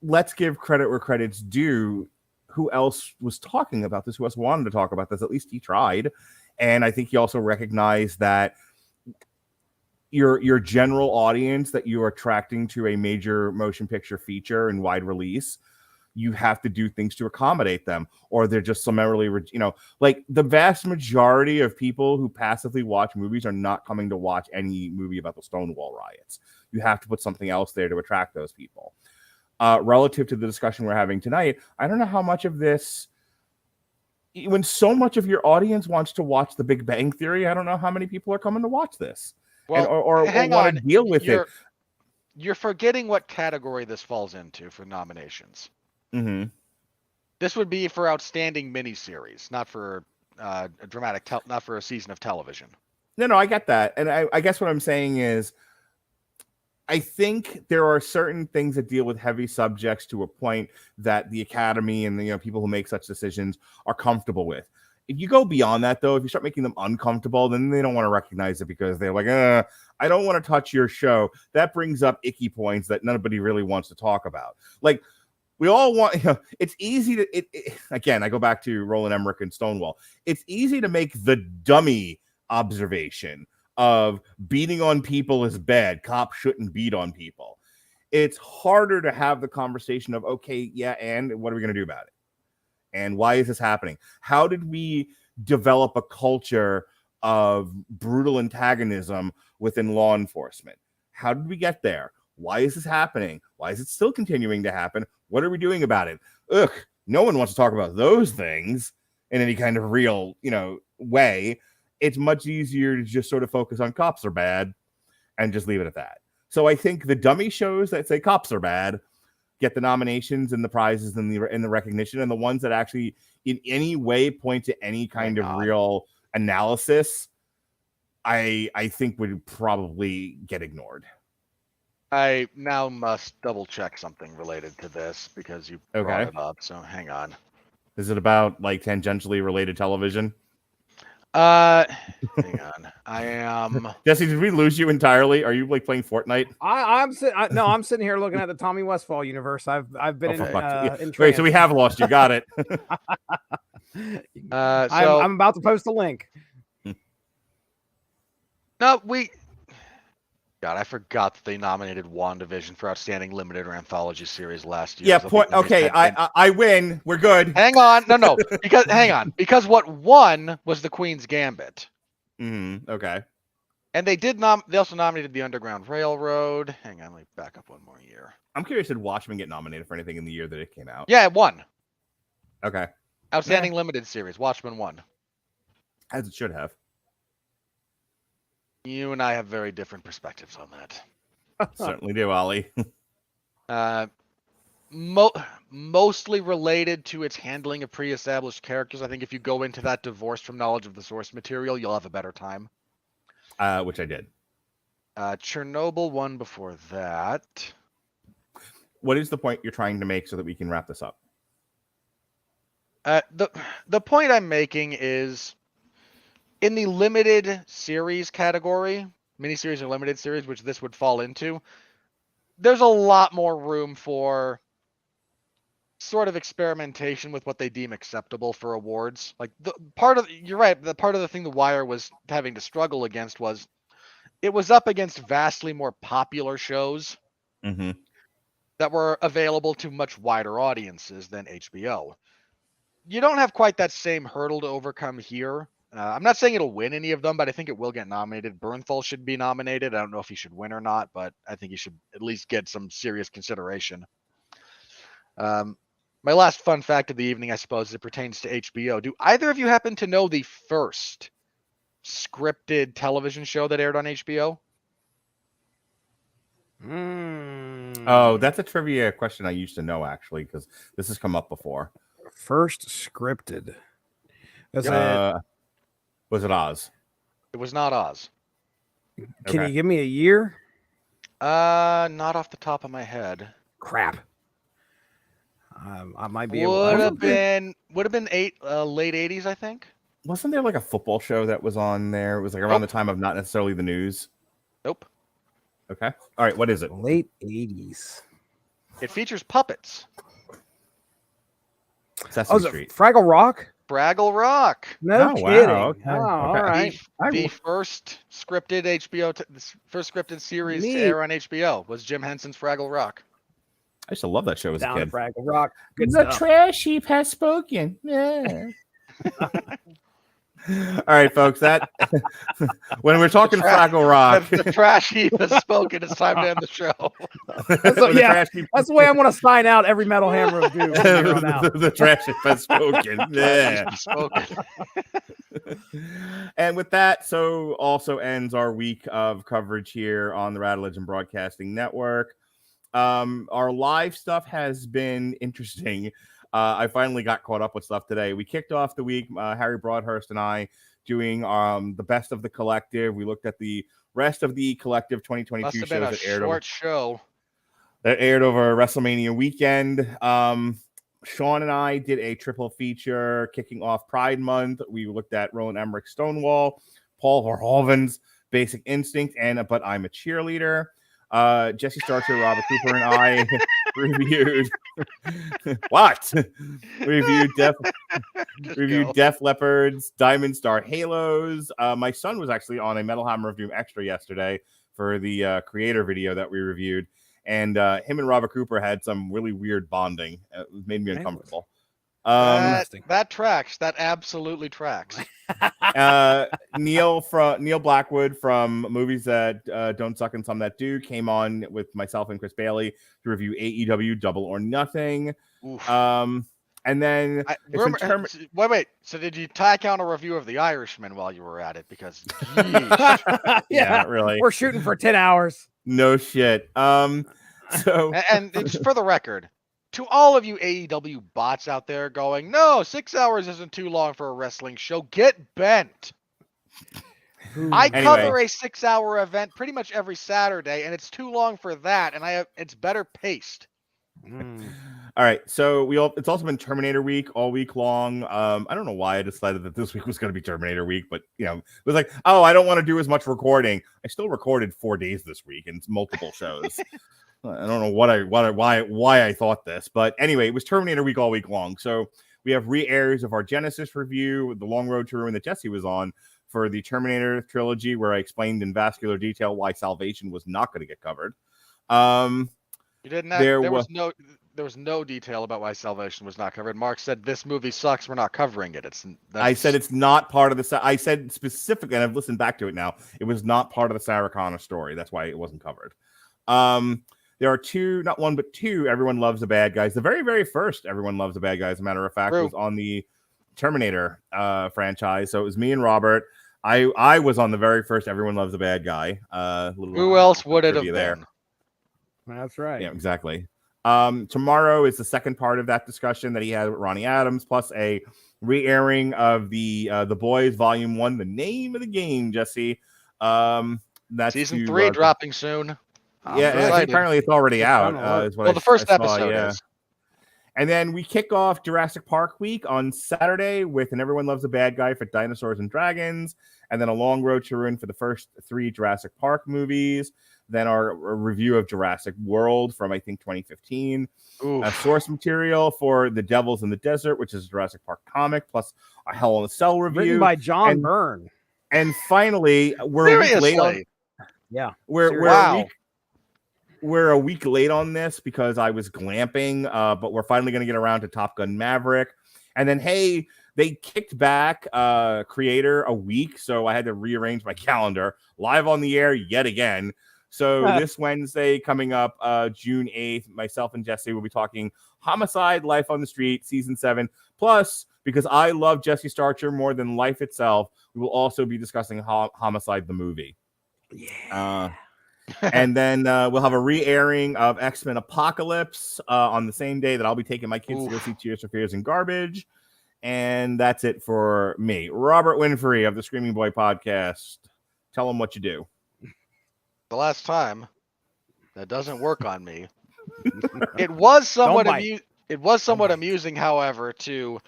[SPEAKER 4] let's give credit where credit's due. Who else was talking about this? Who else wanted to talk about this? At least he tried. And I think he also recognized that your general audience that you are attracting to a major motion picture feature and wide release, you have to do things to accommodate them, or they're just summarily, like the vast majority of people who passively watch movies are not coming to watch any movie about the Stonewall riots. You have to put something else there to attract those people. Relative to the discussion we're having tonight, I don't know how much of this, when so much of your audience wants to watch The Big Bang Theory, I don't know how many people are coming to watch this, or want to deal with it.
[SPEAKER 5] You're forgetting what category this falls into for nominations.
[SPEAKER 4] Mm-hmm.
[SPEAKER 5] This would be for outstanding miniseries, not for a dramatic, not for a season of television.
[SPEAKER 4] No, I get that, and I guess what I'm saying is, I think there are certain things that deal with heavy subjects to a point that the Academy and the people who make such decisions are comfortable with. If you go beyond that, though, if you start making them uncomfortable, then they don't want to recognize it because they're like, I don't want to touch your show. That brings up icky points that nobody really wants to talk about. Like, we all want, it's easy to, again, I go back to Roland Emmerich and Stonewall. It's easy to make the dummy observation of beating on people is bad. Cops shouldn't beat on people. It's harder to have the conversation of, okay, yeah, and what are we going to do about it? And why is this happening? How did we develop a culture of brutal antagonism within law enforcement? How did we get there? Why is this happening? Why is it still continuing to happen? What are we doing about it? Ugh, no one wants to talk about those things in any kind of real, way. It's much easier to just sort of focus on cops are bad and just leave it at that. So I think the dummy shows that say cops are bad get the nominations and the prizes and the recognition, and the ones that actually in any way point to any kind of real analysis, I think would probably get ignored.
[SPEAKER 5] I now must double check something related to this because you brought it up. So hang on.
[SPEAKER 4] Is it about like tangentially related television?
[SPEAKER 5] Hang on. I am.
[SPEAKER 4] Jesse, did we lose you entirely? Are you like playing Fortnite?
[SPEAKER 6] I'm sitting here looking at the Tommy Westphall universe. I've been in
[SPEAKER 4] Wait, so we have lost you. Got it.
[SPEAKER 6] I'm about to post a link.
[SPEAKER 5] No, God, I forgot that they nominated WandaVision for Outstanding Limited or Anthology Series last year.
[SPEAKER 4] Yeah, okay, I win. We're good.
[SPEAKER 5] Hang on. No. Because what won was The Queen's Gambit.
[SPEAKER 4] Mm-hmm. Okay.
[SPEAKER 5] And they also nominated The Underground Railroad. Hang on, let me back up one more year.
[SPEAKER 4] I'm curious, did Watchmen get nominated for anything in the year that it came out?
[SPEAKER 5] Yeah, it won.
[SPEAKER 4] Okay.
[SPEAKER 5] Outstanding Limited Series. Watchmen won.
[SPEAKER 4] As it should have.
[SPEAKER 5] You and I have very different perspectives on that.
[SPEAKER 4] Certainly do, Ollie.
[SPEAKER 5] mostly related to its handling of pre-established characters. I think if you go into that divorced from knowledge of the source material, you'll have a better time.
[SPEAKER 4] Which I did.
[SPEAKER 5] Chernobyl one before that.
[SPEAKER 4] What is the point you're trying to make so that we can wrap this up?
[SPEAKER 5] The point I'm making is in the limited series category, miniseries or limited series, which this would fall into, there's a lot more room for sort of experimentation with what they deem acceptable for awards. Like you're right. The part of the thing The Wire was having to struggle against was it was up against vastly more popular shows that were available to much wider audiences than HBO. You don't have quite that same hurdle to overcome here. I'm not saying it'll win any of them, but I think it will get nominated. Bernthal should be nominated. I don't know if he should win or not, but I think he should at least get some serious consideration. My last fun fact of the evening, I suppose, it pertains to HBO. Do either of you happen to know the first scripted television show that aired on HBO?
[SPEAKER 4] Oh, that's a trivia question I used to know, actually, because this has come up before.
[SPEAKER 6] First scripted.
[SPEAKER 4] Was it Oz?
[SPEAKER 5] It was not Oz.
[SPEAKER 6] Can you give me a year?
[SPEAKER 5] Not off the top of my head.
[SPEAKER 6] Crap. I might be
[SPEAKER 5] would have been late 80s, I think.
[SPEAKER 4] Wasn't there like a football show that was on there? It was like around the time of not necessarily the news.
[SPEAKER 5] Nope.
[SPEAKER 4] Okay. All right. What is it?
[SPEAKER 6] Late 80s.
[SPEAKER 5] It features puppets.
[SPEAKER 4] Sesame Street.
[SPEAKER 6] Fraggle Rock?
[SPEAKER 5] Fraggle Rock.
[SPEAKER 6] No kidding.
[SPEAKER 4] Wow, okay.
[SPEAKER 6] All right.
[SPEAKER 5] The first scripted first scripted series to air on HBO was Jim Henson's Fraggle Rock.
[SPEAKER 4] I used to love that show as a kid.
[SPEAKER 6] Fraggle Rock. Good
[SPEAKER 4] the
[SPEAKER 6] stuff.
[SPEAKER 4] trash heap has spoken. Yeah. All right, folks. That when we're talking Fraggle Rock,
[SPEAKER 5] the trash heap has spoken. It's time to end the show.
[SPEAKER 6] That's the way I'm going to sign out every Metal Hammer of Doom.
[SPEAKER 4] The trash heap has spoken. Yeah. And with that, so also ends our week of coverage here on the Radulich and Broadcasting Network. Our live stuff has been interesting. I finally got caught up with stuff today. We kicked off the week, Harry Broadhurst and I, doing the best of the collective. We looked at the rest of the collective 2022 shows that aired over WrestleMania weekend. Sean and I did a triple feature kicking off Pride Month. We looked at Roland Emmerich's Stonewall, Paul Verhoeven's Basic Instinct, and But I'm a Cheerleader. Jesse Starcher, Robert Cooper, and I reviewed reviewed Def Leppard's Diamond Star Halos. My son was actually on a Metal Hammer of Doom extra yesterday for the creator video that we reviewed, and him and Robert Cooper had some really weird bonding. It made me uncomfortable.
[SPEAKER 5] That tracks. That absolutely tracks.
[SPEAKER 4] Neil Blackwood from Movies That Don't Suck and Some That Do came on with myself and Chris Bailey to review AEW Double or Nothing. And then
[SPEAKER 5] wait. So did you tack on a review of The Irishman while you were at it? Because
[SPEAKER 4] yeah, not really.
[SPEAKER 6] We're shooting for 10 hours.
[SPEAKER 4] No shit. So
[SPEAKER 5] and just for the record, to all of you AEW bots out there going, no, 6 hours isn't too long for a wrestling show, get bent. I cover a 6-hour event pretty much every Saturday, and it's too long for that, and it's better paced.
[SPEAKER 4] All right, so it's also been Terminator Week all week long. I don't know why I decided that this week was going to be Terminator Week, but it was like, oh, I don't want to do as much recording. I still recorded 4 days this week and multiple shows. I don't know why I thought this, but anyway, it was Terminator Week all week long. So we have re-airs of our Genesis review, the Long Road to Ruin that Jesse was on for the Terminator trilogy, where I explained in vascular detail why Salvation was not going to get covered.
[SPEAKER 5] You didn't. There was no detail about why Salvation was not covered. Mark said this movie sucks. We're not covering it.
[SPEAKER 4] I said it's not part of the. I said specifically, and I've listened back to it now. It was not part of the Sarah Connor story. That's why it wasn't covered. There are two, not one, but two Everyone Loves the Bad Guys. The very, very first Everyone Loves the Bad Guys, as a matter of fact, was on the Terminator franchise. So it was me and Robert. I was on the very first Everyone Loves the Bad Guy.
[SPEAKER 5] Who else would it have been?
[SPEAKER 6] That's right.
[SPEAKER 4] Yeah, exactly. Tomorrow is the second part of that discussion that he had with Ronnie Adams, plus a re-airing of the Boys Volume 1, The Name of the Game, Jesse. That's
[SPEAKER 5] Season 3 dropping soon.
[SPEAKER 4] Apparently it's already out.
[SPEAKER 5] The first episode is.
[SPEAKER 4] And then we kick off Jurassic Park week on Saturday with an Everyone Loves a Bad Guy for Dinosaurs and Dragons, and then a long road to ruin for the first 3 Jurassic Park movies. Then our review of Jurassic World from, I think, 2015. Source material for The Devils in the Desert, which is a Jurassic Park comic, plus a Hell in a Cell review.
[SPEAKER 6] Written by John Byrne.
[SPEAKER 4] And finally, we're a week late. We're a week late on this because I was glamping, but we're finally going to get around to Top Gun Maverick. And then, hey, they kicked back Creator a week, so I had to rearrange my calendar. Live on the air yet again. So this Wednesday coming up, June 8th, myself and Jesse will be talking Homicide: Life on the Street, Season 7. Plus, because I love Jesse Starcher more than life itself, we will also be discussing Homicide, the movie. Yeah. And then we'll have a re-airing of X-Men Apocalypse on the same day that I'll be taking my kids to go see Tears for Fears and Garbage. And that's it for me. Robert Winfree of the Screaming Boy podcast. Tell them what you do.
[SPEAKER 5] The last time that doesn't work on me. It was somewhat amusing, however, to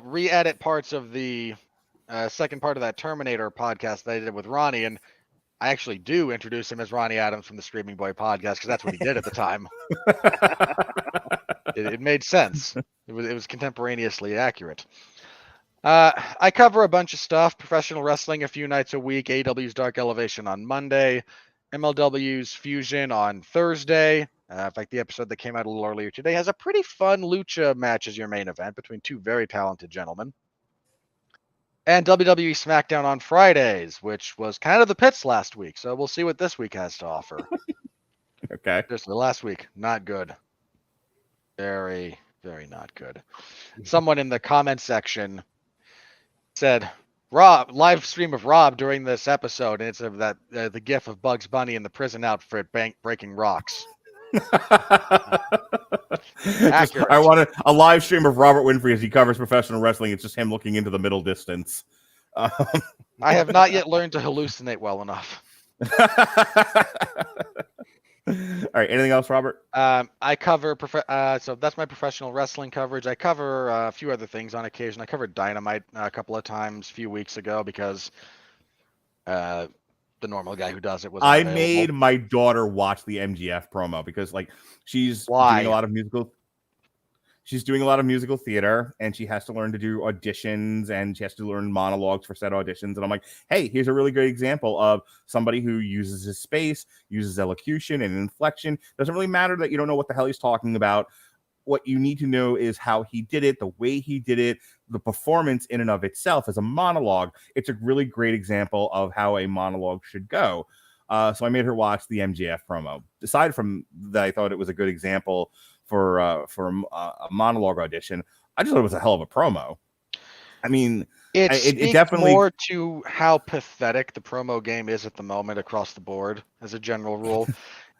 [SPEAKER 5] re-edit parts of the second part of that Terminator podcast that I did with Ronnie, and I actually do introduce him as Ronnie Adams from the Screaming Boy podcast because that's what he did at the time. It made sense. It was contemporaneously accurate. I cover a bunch of stuff: professional wrestling a few nights a week, AEW's Dark Elevation on Monday, MLW's Fusion on Thursday. In fact, the episode that came out a little earlier today has a pretty fun lucha match as your main event between 2 very talented gentlemen. And WWE SmackDown on Fridays, which was kind of the pits last week. So we'll see what this week has to offer.
[SPEAKER 4] Okay.
[SPEAKER 5] Just the last week, not good. Very, very not good. Someone in the comment section said, Rob, live stream of Rob during this episode, and it's the gif of Bugs Bunny in the prison outfit breaking rocks.
[SPEAKER 4] I want a live stream of Robert Winfree as he covers professional wrestling. It's just him looking into the middle distance.
[SPEAKER 5] I have not yet learned to hallucinate well enough.
[SPEAKER 4] All right. Anything else, Robert?
[SPEAKER 5] I cover so that's my professional wrestling coverage. I cover a few other things on occasion. I covered Dynamite a couple of times a few weeks ago because the normal guy who does it was.
[SPEAKER 4] I made my daughter watch the MGF promo because, like, she's doing a lot of musical. She's doing a lot of musical theater, and she has to learn to do auditions, and she has to learn monologues for said auditions. And I'm like, hey, here's a really great example of somebody who uses his space, uses elocution and inflection. Doesn't really matter that you don't know what the hell he's talking about. What you need to know is how he did it, the way he did it, the performance in and of itself as a monologue. It's a really great example of how a monologue should go. So I made her watch the MGF promo. Aside from that, I thought it was a good example for a monologue audition. I just thought it was a hell of a promo. I mean, it definitely
[SPEAKER 5] more to how pathetic the promo game is at the moment across the board as a general rule.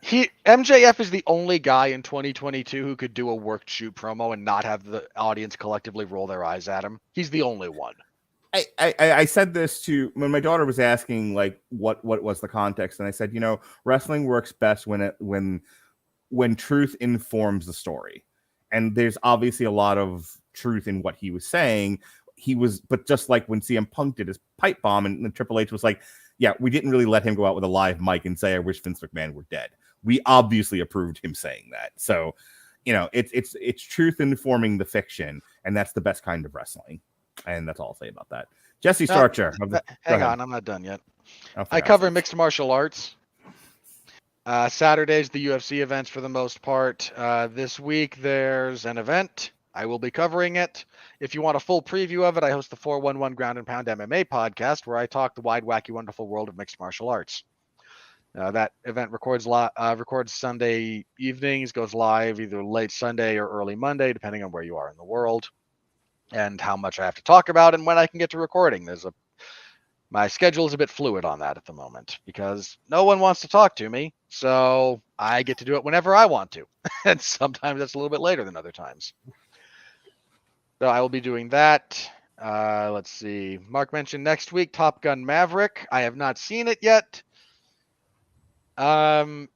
[SPEAKER 5] MJF is the only guy in 2022 who could do a worked shoot promo and not have the audience collectively roll their eyes at him. He's the only one.
[SPEAKER 4] I said this to when my daughter was asking, like, what was the context, and I said, wrestling works best when truth informs the story, and there's obviously a lot of truth in what he was saying. But just like when CM Punk did his pipe bomb, and Triple H was like, yeah, we didn't really let him go out with a live mic and say, I wish Vince McMahon were dead. We obviously approved him saying that. So, it's truth informing the fiction, and that's the best kind of wrestling. And that's all I'll say about that. Jesse Starcher.
[SPEAKER 5] Hang on, I'm not done yet. I cover mixed martial arts. Saturdays, the UFC events for the most part. This week, there's an event. I will be covering it. If you want a full preview of it, I host the 411 Ground and Pound MMA podcast, where I talk the wide, wacky, wonderful world of mixed martial arts. That event records Sunday evenings, goes live either late Sunday or early Monday, depending on where you are in the world and how much I have to talk about and when I can get to recording. There's My schedule is a bit fluid on that at the moment because no one wants to talk to me. So I get to do it whenever I want to. And sometimes that's a little bit later than other times. So I will be doing that. Let's see. Mark mentioned next week, Top Gun Maverick. I have not seen it yet. But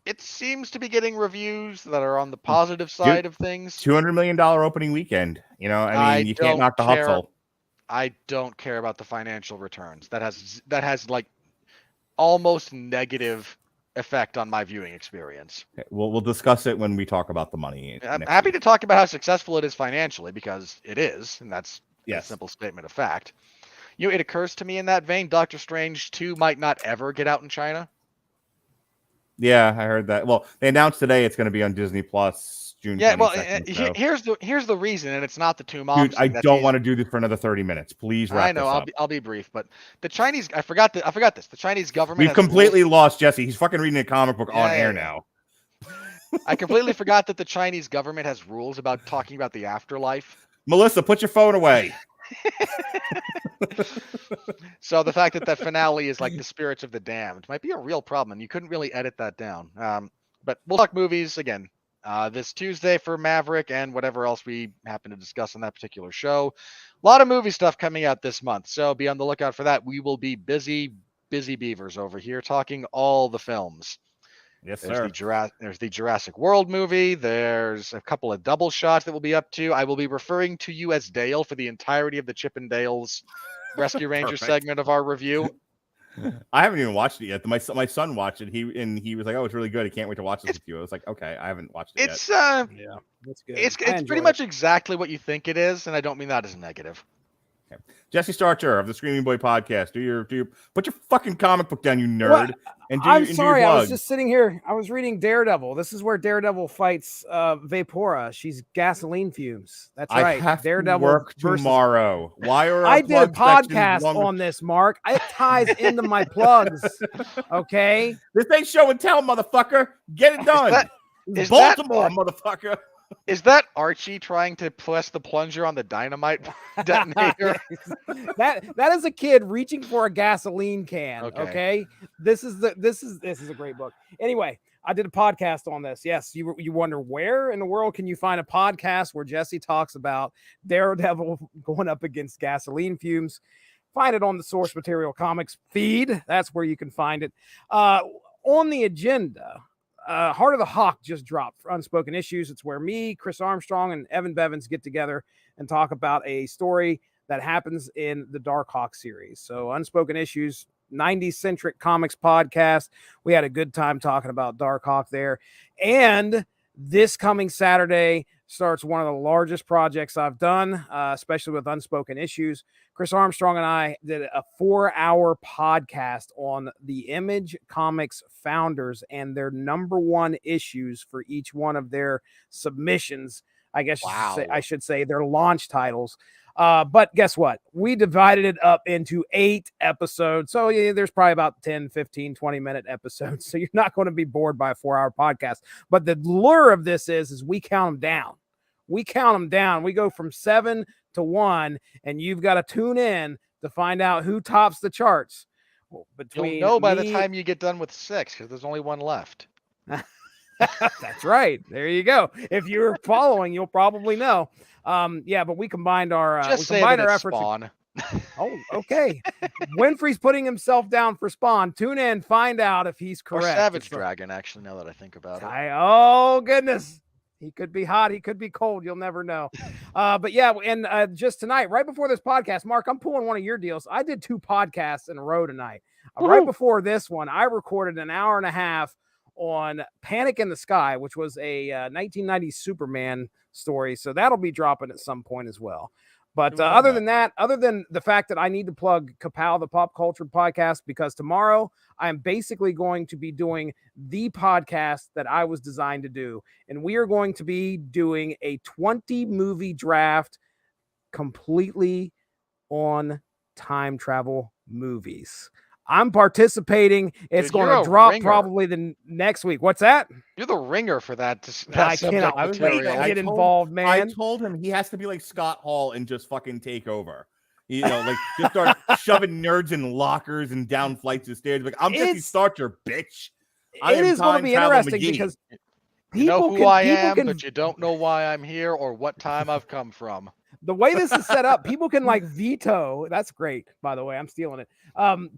[SPEAKER 5] it seems to be getting reviews that are on the positive side of things.
[SPEAKER 4] $200 million opening weekend. You know, I mean, you can't knock the hustle.
[SPEAKER 5] I don't care about the financial returns. That has like almost negative effect on my viewing experience.
[SPEAKER 4] Okay, we'll discuss it when we talk about the money.
[SPEAKER 5] I'm happy to talk about how successful it is financially because it is, and that's a simple statement of fact. You know, it occurs to me in that vein, Doctor Strange 2 might not ever get out in China.
[SPEAKER 4] Yeah, I heard that. Well, they announced today it's going to be on Disney Plus June 22nd.
[SPEAKER 5] Well,
[SPEAKER 4] so.
[SPEAKER 5] here's the reason, and it's not the two moms.
[SPEAKER 4] Dude, I don't want to do this for another 30 minutes. Please wrap this up.
[SPEAKER 5] I'll be brief, but the Chinese, I forgot this. The Chinese government.
[SPEAKER 4] We've completely lost Jesse. He's fucking reading a comic book on air now.
[SPEAKER 5] I completely forgot that the Chinese government has rules about talking about the afterlife.
[SPEAKER 4] Melissa, put your phone away.
[SPEAKER 5] So the fact that finale is like the spirits of the damned might be a real problem, and you couldn't really edit that down. But we'll talk movies again this Tuesday for Maverick and whatever else we happen to discuss on that particular show. A lot of movie stuff coming out this month, so be on the lookout for that. We will be busy beavers over here talking all the films.
[SPEAKER 4] Yes,
[SPEAKER 5] there's
[SPEAKER 4] sir.
[SPEAKER 5] There's the Jurassic World movie. There's a couple of double shots that we'll be up to. I will be referring to you as Dale for the entirety of the Chip and Dale's Rescue Ranger segment of our review.
[SPEAKER 4] I haven't even watched it yet. My son watched it. He was like, "Oh, it's really good. I can't wait to watch this with you." I was like, "Okay, I haven't watched it yet."
[SPEAKER 6] Yeah, that's good.
[SPEAKER 5] It's pretty much exactly what you think it is, and I don't mean that as a negative.
[SPEAKER 4] Okay. Jesse Starcher of the Screaming Boy podcast. Do your put your fucking comic book down, you nerd.
[SPEAKER 6] What?
[SPEAKER 4] And
[SPEAKER 6] I'm sorry, I was just sitting here. I was reading Daredevil. This is where Daredevil fights Vapora. She's gasoline fumes. That's right.
[SPEAKER 4] I have
[SPEAKER 6] Daredevil
[SPEAKER 4] to work
[SPEAKER 6] versus...
[SPEAKER 4] tomorrow. Why are
[SPEAKER 6] I did a podcast on this, Mark. It ties into my plugs. Okay,
[SPEAKER 4] this ain't show and tell, motherfucker. Get it done.
[SPEAKER 5] Is
[SPEAKER 4] Baltimore, motherfucker.
[SPEAKER 5] Is that Archie trying to press the plunger on the dynamite detonator?
[SPEAKER 6] that is a kid reaching for a gasoline can. Okay? This is a great book. Anyway, I did a podcast on this. Yes, you wonder where in the world can you find a podcast where Jesse talks about Daredevil going up against gasoline fumes? Find it on the Source Material Comics feed. That's where you can find it. On the agenda, Heart of the Hawk just dropped for Unspoken Issues. It's where me, Chris Armstrong, and Evan Bevins get together and talk about a story that happens in the Dark Hawk series. So Unspoken Issues, 90s-centric comics podcast. We had a good time talking about Dark Hawk there. And this coming Saturday starts one of the largest projects I've done, especially with Unspoken Issues. Chris Armstrong and I did a 4-hour podcast on the Image Comics founders and their #1 issues for each one of their submissions. I guess I should say their launch titles. But guess what? We divided it up into 8 episodes. So there's probably about 10, 15, 20-minute episodes. So you're not going to be bored by a 4-hour podcast. But the lure of this is we count them down. We count them down. We go from 7 to 1, and you've got to tune in to find out who tops the charts.
[SPEAKER 5] You'll know by the time you get done with 6 because there's only one left.
[SPEAKER 6] That's right. There you go. If you're following, you'll probably know. But we combined our efforts.
[SPEAKER 5] Spawn.
[SPEAKER 6] Oh, okay. Winfree's putting himself down for Spawn. Tune in, find out if he's correct.
[SPEAKER 5] Or Savage Dragon, actually, now that I think about it.
[SPEAKER 6] Oh goodness. He could be hot. He could be cold. You'll never know. Just tonight, right before this podcast, Mark, I'm pulling one of your deals. I did 2 podcasts in a row tonight. Right before this one, I recorded an hour and a half on Panic in the Sky, which was a 1990s Superman story. So that'll be dropping at some point as well. But other than the fact that I need to plug Kapow, the Pop Culture Podcast, because tomorrow I'm basically going to be doing the podcast that I was designed to do. And we are going to be doing a 20 movie draft completely on time travel movies. I'm participating. It's going to drop probably the next week. What's that?
[SPEAKER 5] You're the ringer for that.
[SPEAKER 6] I cannot wait to get involved, man.
[SPEAKER 4] I told him he has to be like Scott Hall and just fucking take over. You know, like just start shoving nerds in lockers and down flights of stairs. Like, I'm Jesse Starcher, bitch.
[SPEAKER 6] It is going to be interesting because
[SPEAKER 5] you know who I am, but you don't know why I'm here or what time I've come from.
[SPEAKER 6] The way this is set up, people can like veto. That's great, by the way. I'm stealing it.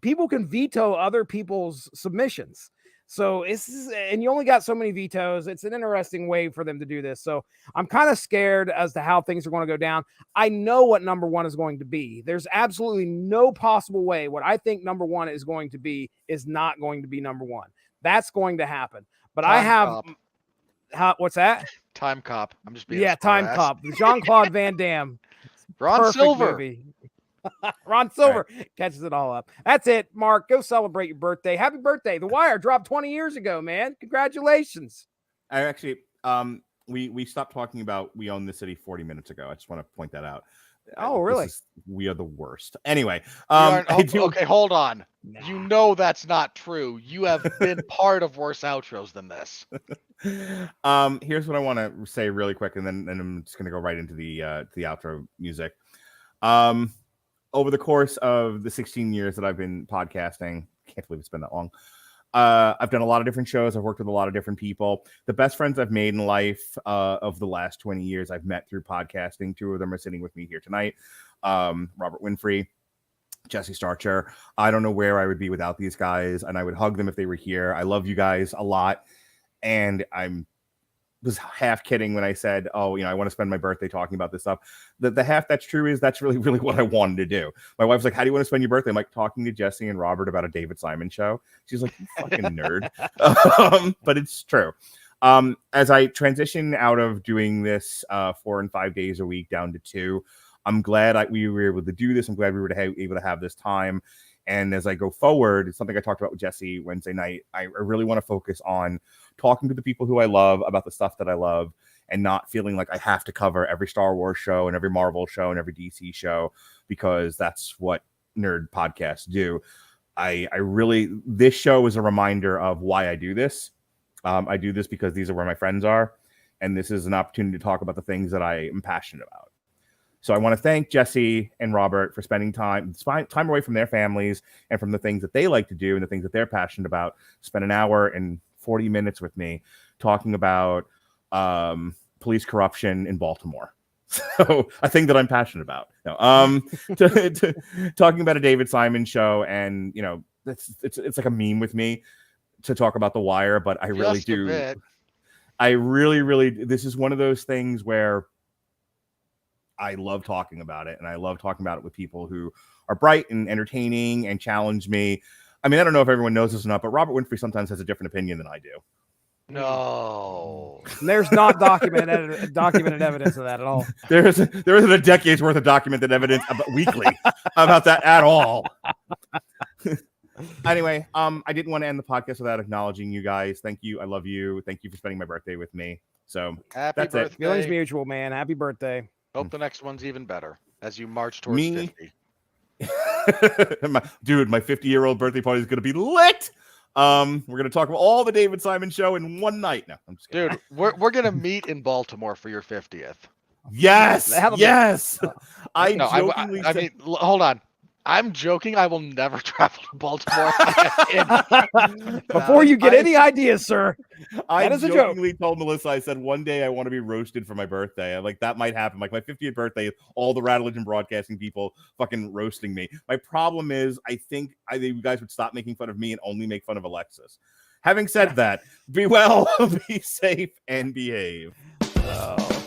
[SPEAKER 6] People can veto other people's submissions. So and you only got so many vetoes. It's an interesting way for them to do this. So I'm kind of scared as to how things are going to go down. I know what number one is going to be. There's absolutely no possible way what I think number one is going to be is not going to be number one. That's going to happen. But I have what's that?
[SPEAKER 5] Time Cop. I'm just being
[SPEAKER 6] Time Cop. Jean-Claude Van Damme.
[SPEAKER 5] Ron Silver.
[SPEAKER 6] Movie. Ron Silver catches it all up. That's it, Mark. Go celebrate your birthday. Happy birthday. The Wire dropped 20 years ago, man. Congratulations.
[SPEAKER 4] I actually, we stopped talking about We Own the City 40 minutes ago. I just want to point that out.
[SPEAKER 6] Oh, really?
[SPEAKER 4] We are the worst. Anyway,
[SPEAKER 5] okay, hold on. Nah. You know that's not true. You have been part of worse outros than this.
[SPEAKER 4] Here's what I want to say really quick, and then I'm just going to go right into the outro music. Over the course of the 16 years that I've been podcasting, can't believe it's been that long. I've done a lot of different shows. I've worked with a lot of different people. The best friends I've made in life of the last 20 years, I've met through podcasting. Two of them are sitting with me here tonight. Robert Winfree, Jesse Starcher. I don't know where I would be without these guys, and I would hug them if they were here. I love you guys a lot, and was half kidding when I said, oh, I want to spend my birthday talking about this stuff. The half that's true is that's really, really what I wanted to do. My wife's like, how do you want to spend your birthday? I'm like, talking to Jesse and Robert about a David Simon show. She's like, you fucking nerd. But it's true. As I transition out of doing this 4 and 5 days a week down to 2, I'm glad we were able to do this. I'm glad we were able to have this time. And as I go forward, it's something I talked about with Jesse Wednesday night. I really want to focus on talking to the people who I love about the stuff that I love and not feeling like I have to cover every Star Wars show and every Marvel show and every DC show, because that's what nerd podcasts do. This show is a reminder of why I do this. I do this because these are where my friends are, and this is an opportunity to talk about the things that I am passionate about. So I want to thank Jesse and Robert for spending time away from their families and from the things that they like to do and the things that they're passionate about. Spend an hour and 40 minutes with me talking about police corruption in Baltimore. So a thing that I'm passionate about. Talking about a David Simon show, and it's like a meme with me to talk about The Wire, but I really do. I really, this is one of those things where I love talking about it, and I love talking about it with people who are bright and entertaining and challenge me. I mean, I don't know if everyone knows this or not, but Robert Winfree sometimes has a different opinion than I do.
[SPEAKER 5] No,
[SPEAKER 6] there's not documented evidence of that at all.
[SPEAKER 4] There isn't a decade's worth of documented evidence weekly about that at all. Anyway, I didn't want to end the podcast without acknowledging you guys. Thank you. I love you. Thank you for spending my birthday with me. So
[SPEAKER 5] happy
[SPEAKER 4] that's
[SPEAKER 5] birthday.
[SPEAKER 4] It.
[SPEAKER 6] Feelings mutual, man. Happy birthday.
[SPEAKER 5] Hope the next one's even better as you march towards 50.
[SPEAKER 4] My 50-year-old birthday party is going to be lit. We're going to talk about all the David Simon show in one night. No, I'm just kidding.
[SPEAKER 5] Dude, we're going to meet in Baltimore for your 50th.
[SPEAKER 4] Yes.
[SPEAKER 5] Hold on. I'm joking. I will never travel to Baltimore
[SPEAKER 6] before you get any ideas, sir.
[SPEAKER 4] I jokingly told Melissa, I said, one day I want to be roasted for my birthday. I'm like, that might happen. Like my 50th birthday, all the Radulich and broadcasting people fucking roasting me. My problem is, I think you guys would stop making fun of me and only make fun of Alexis. Having said that, be well, be safe, and behave.
[SPEAKER 6] Oh.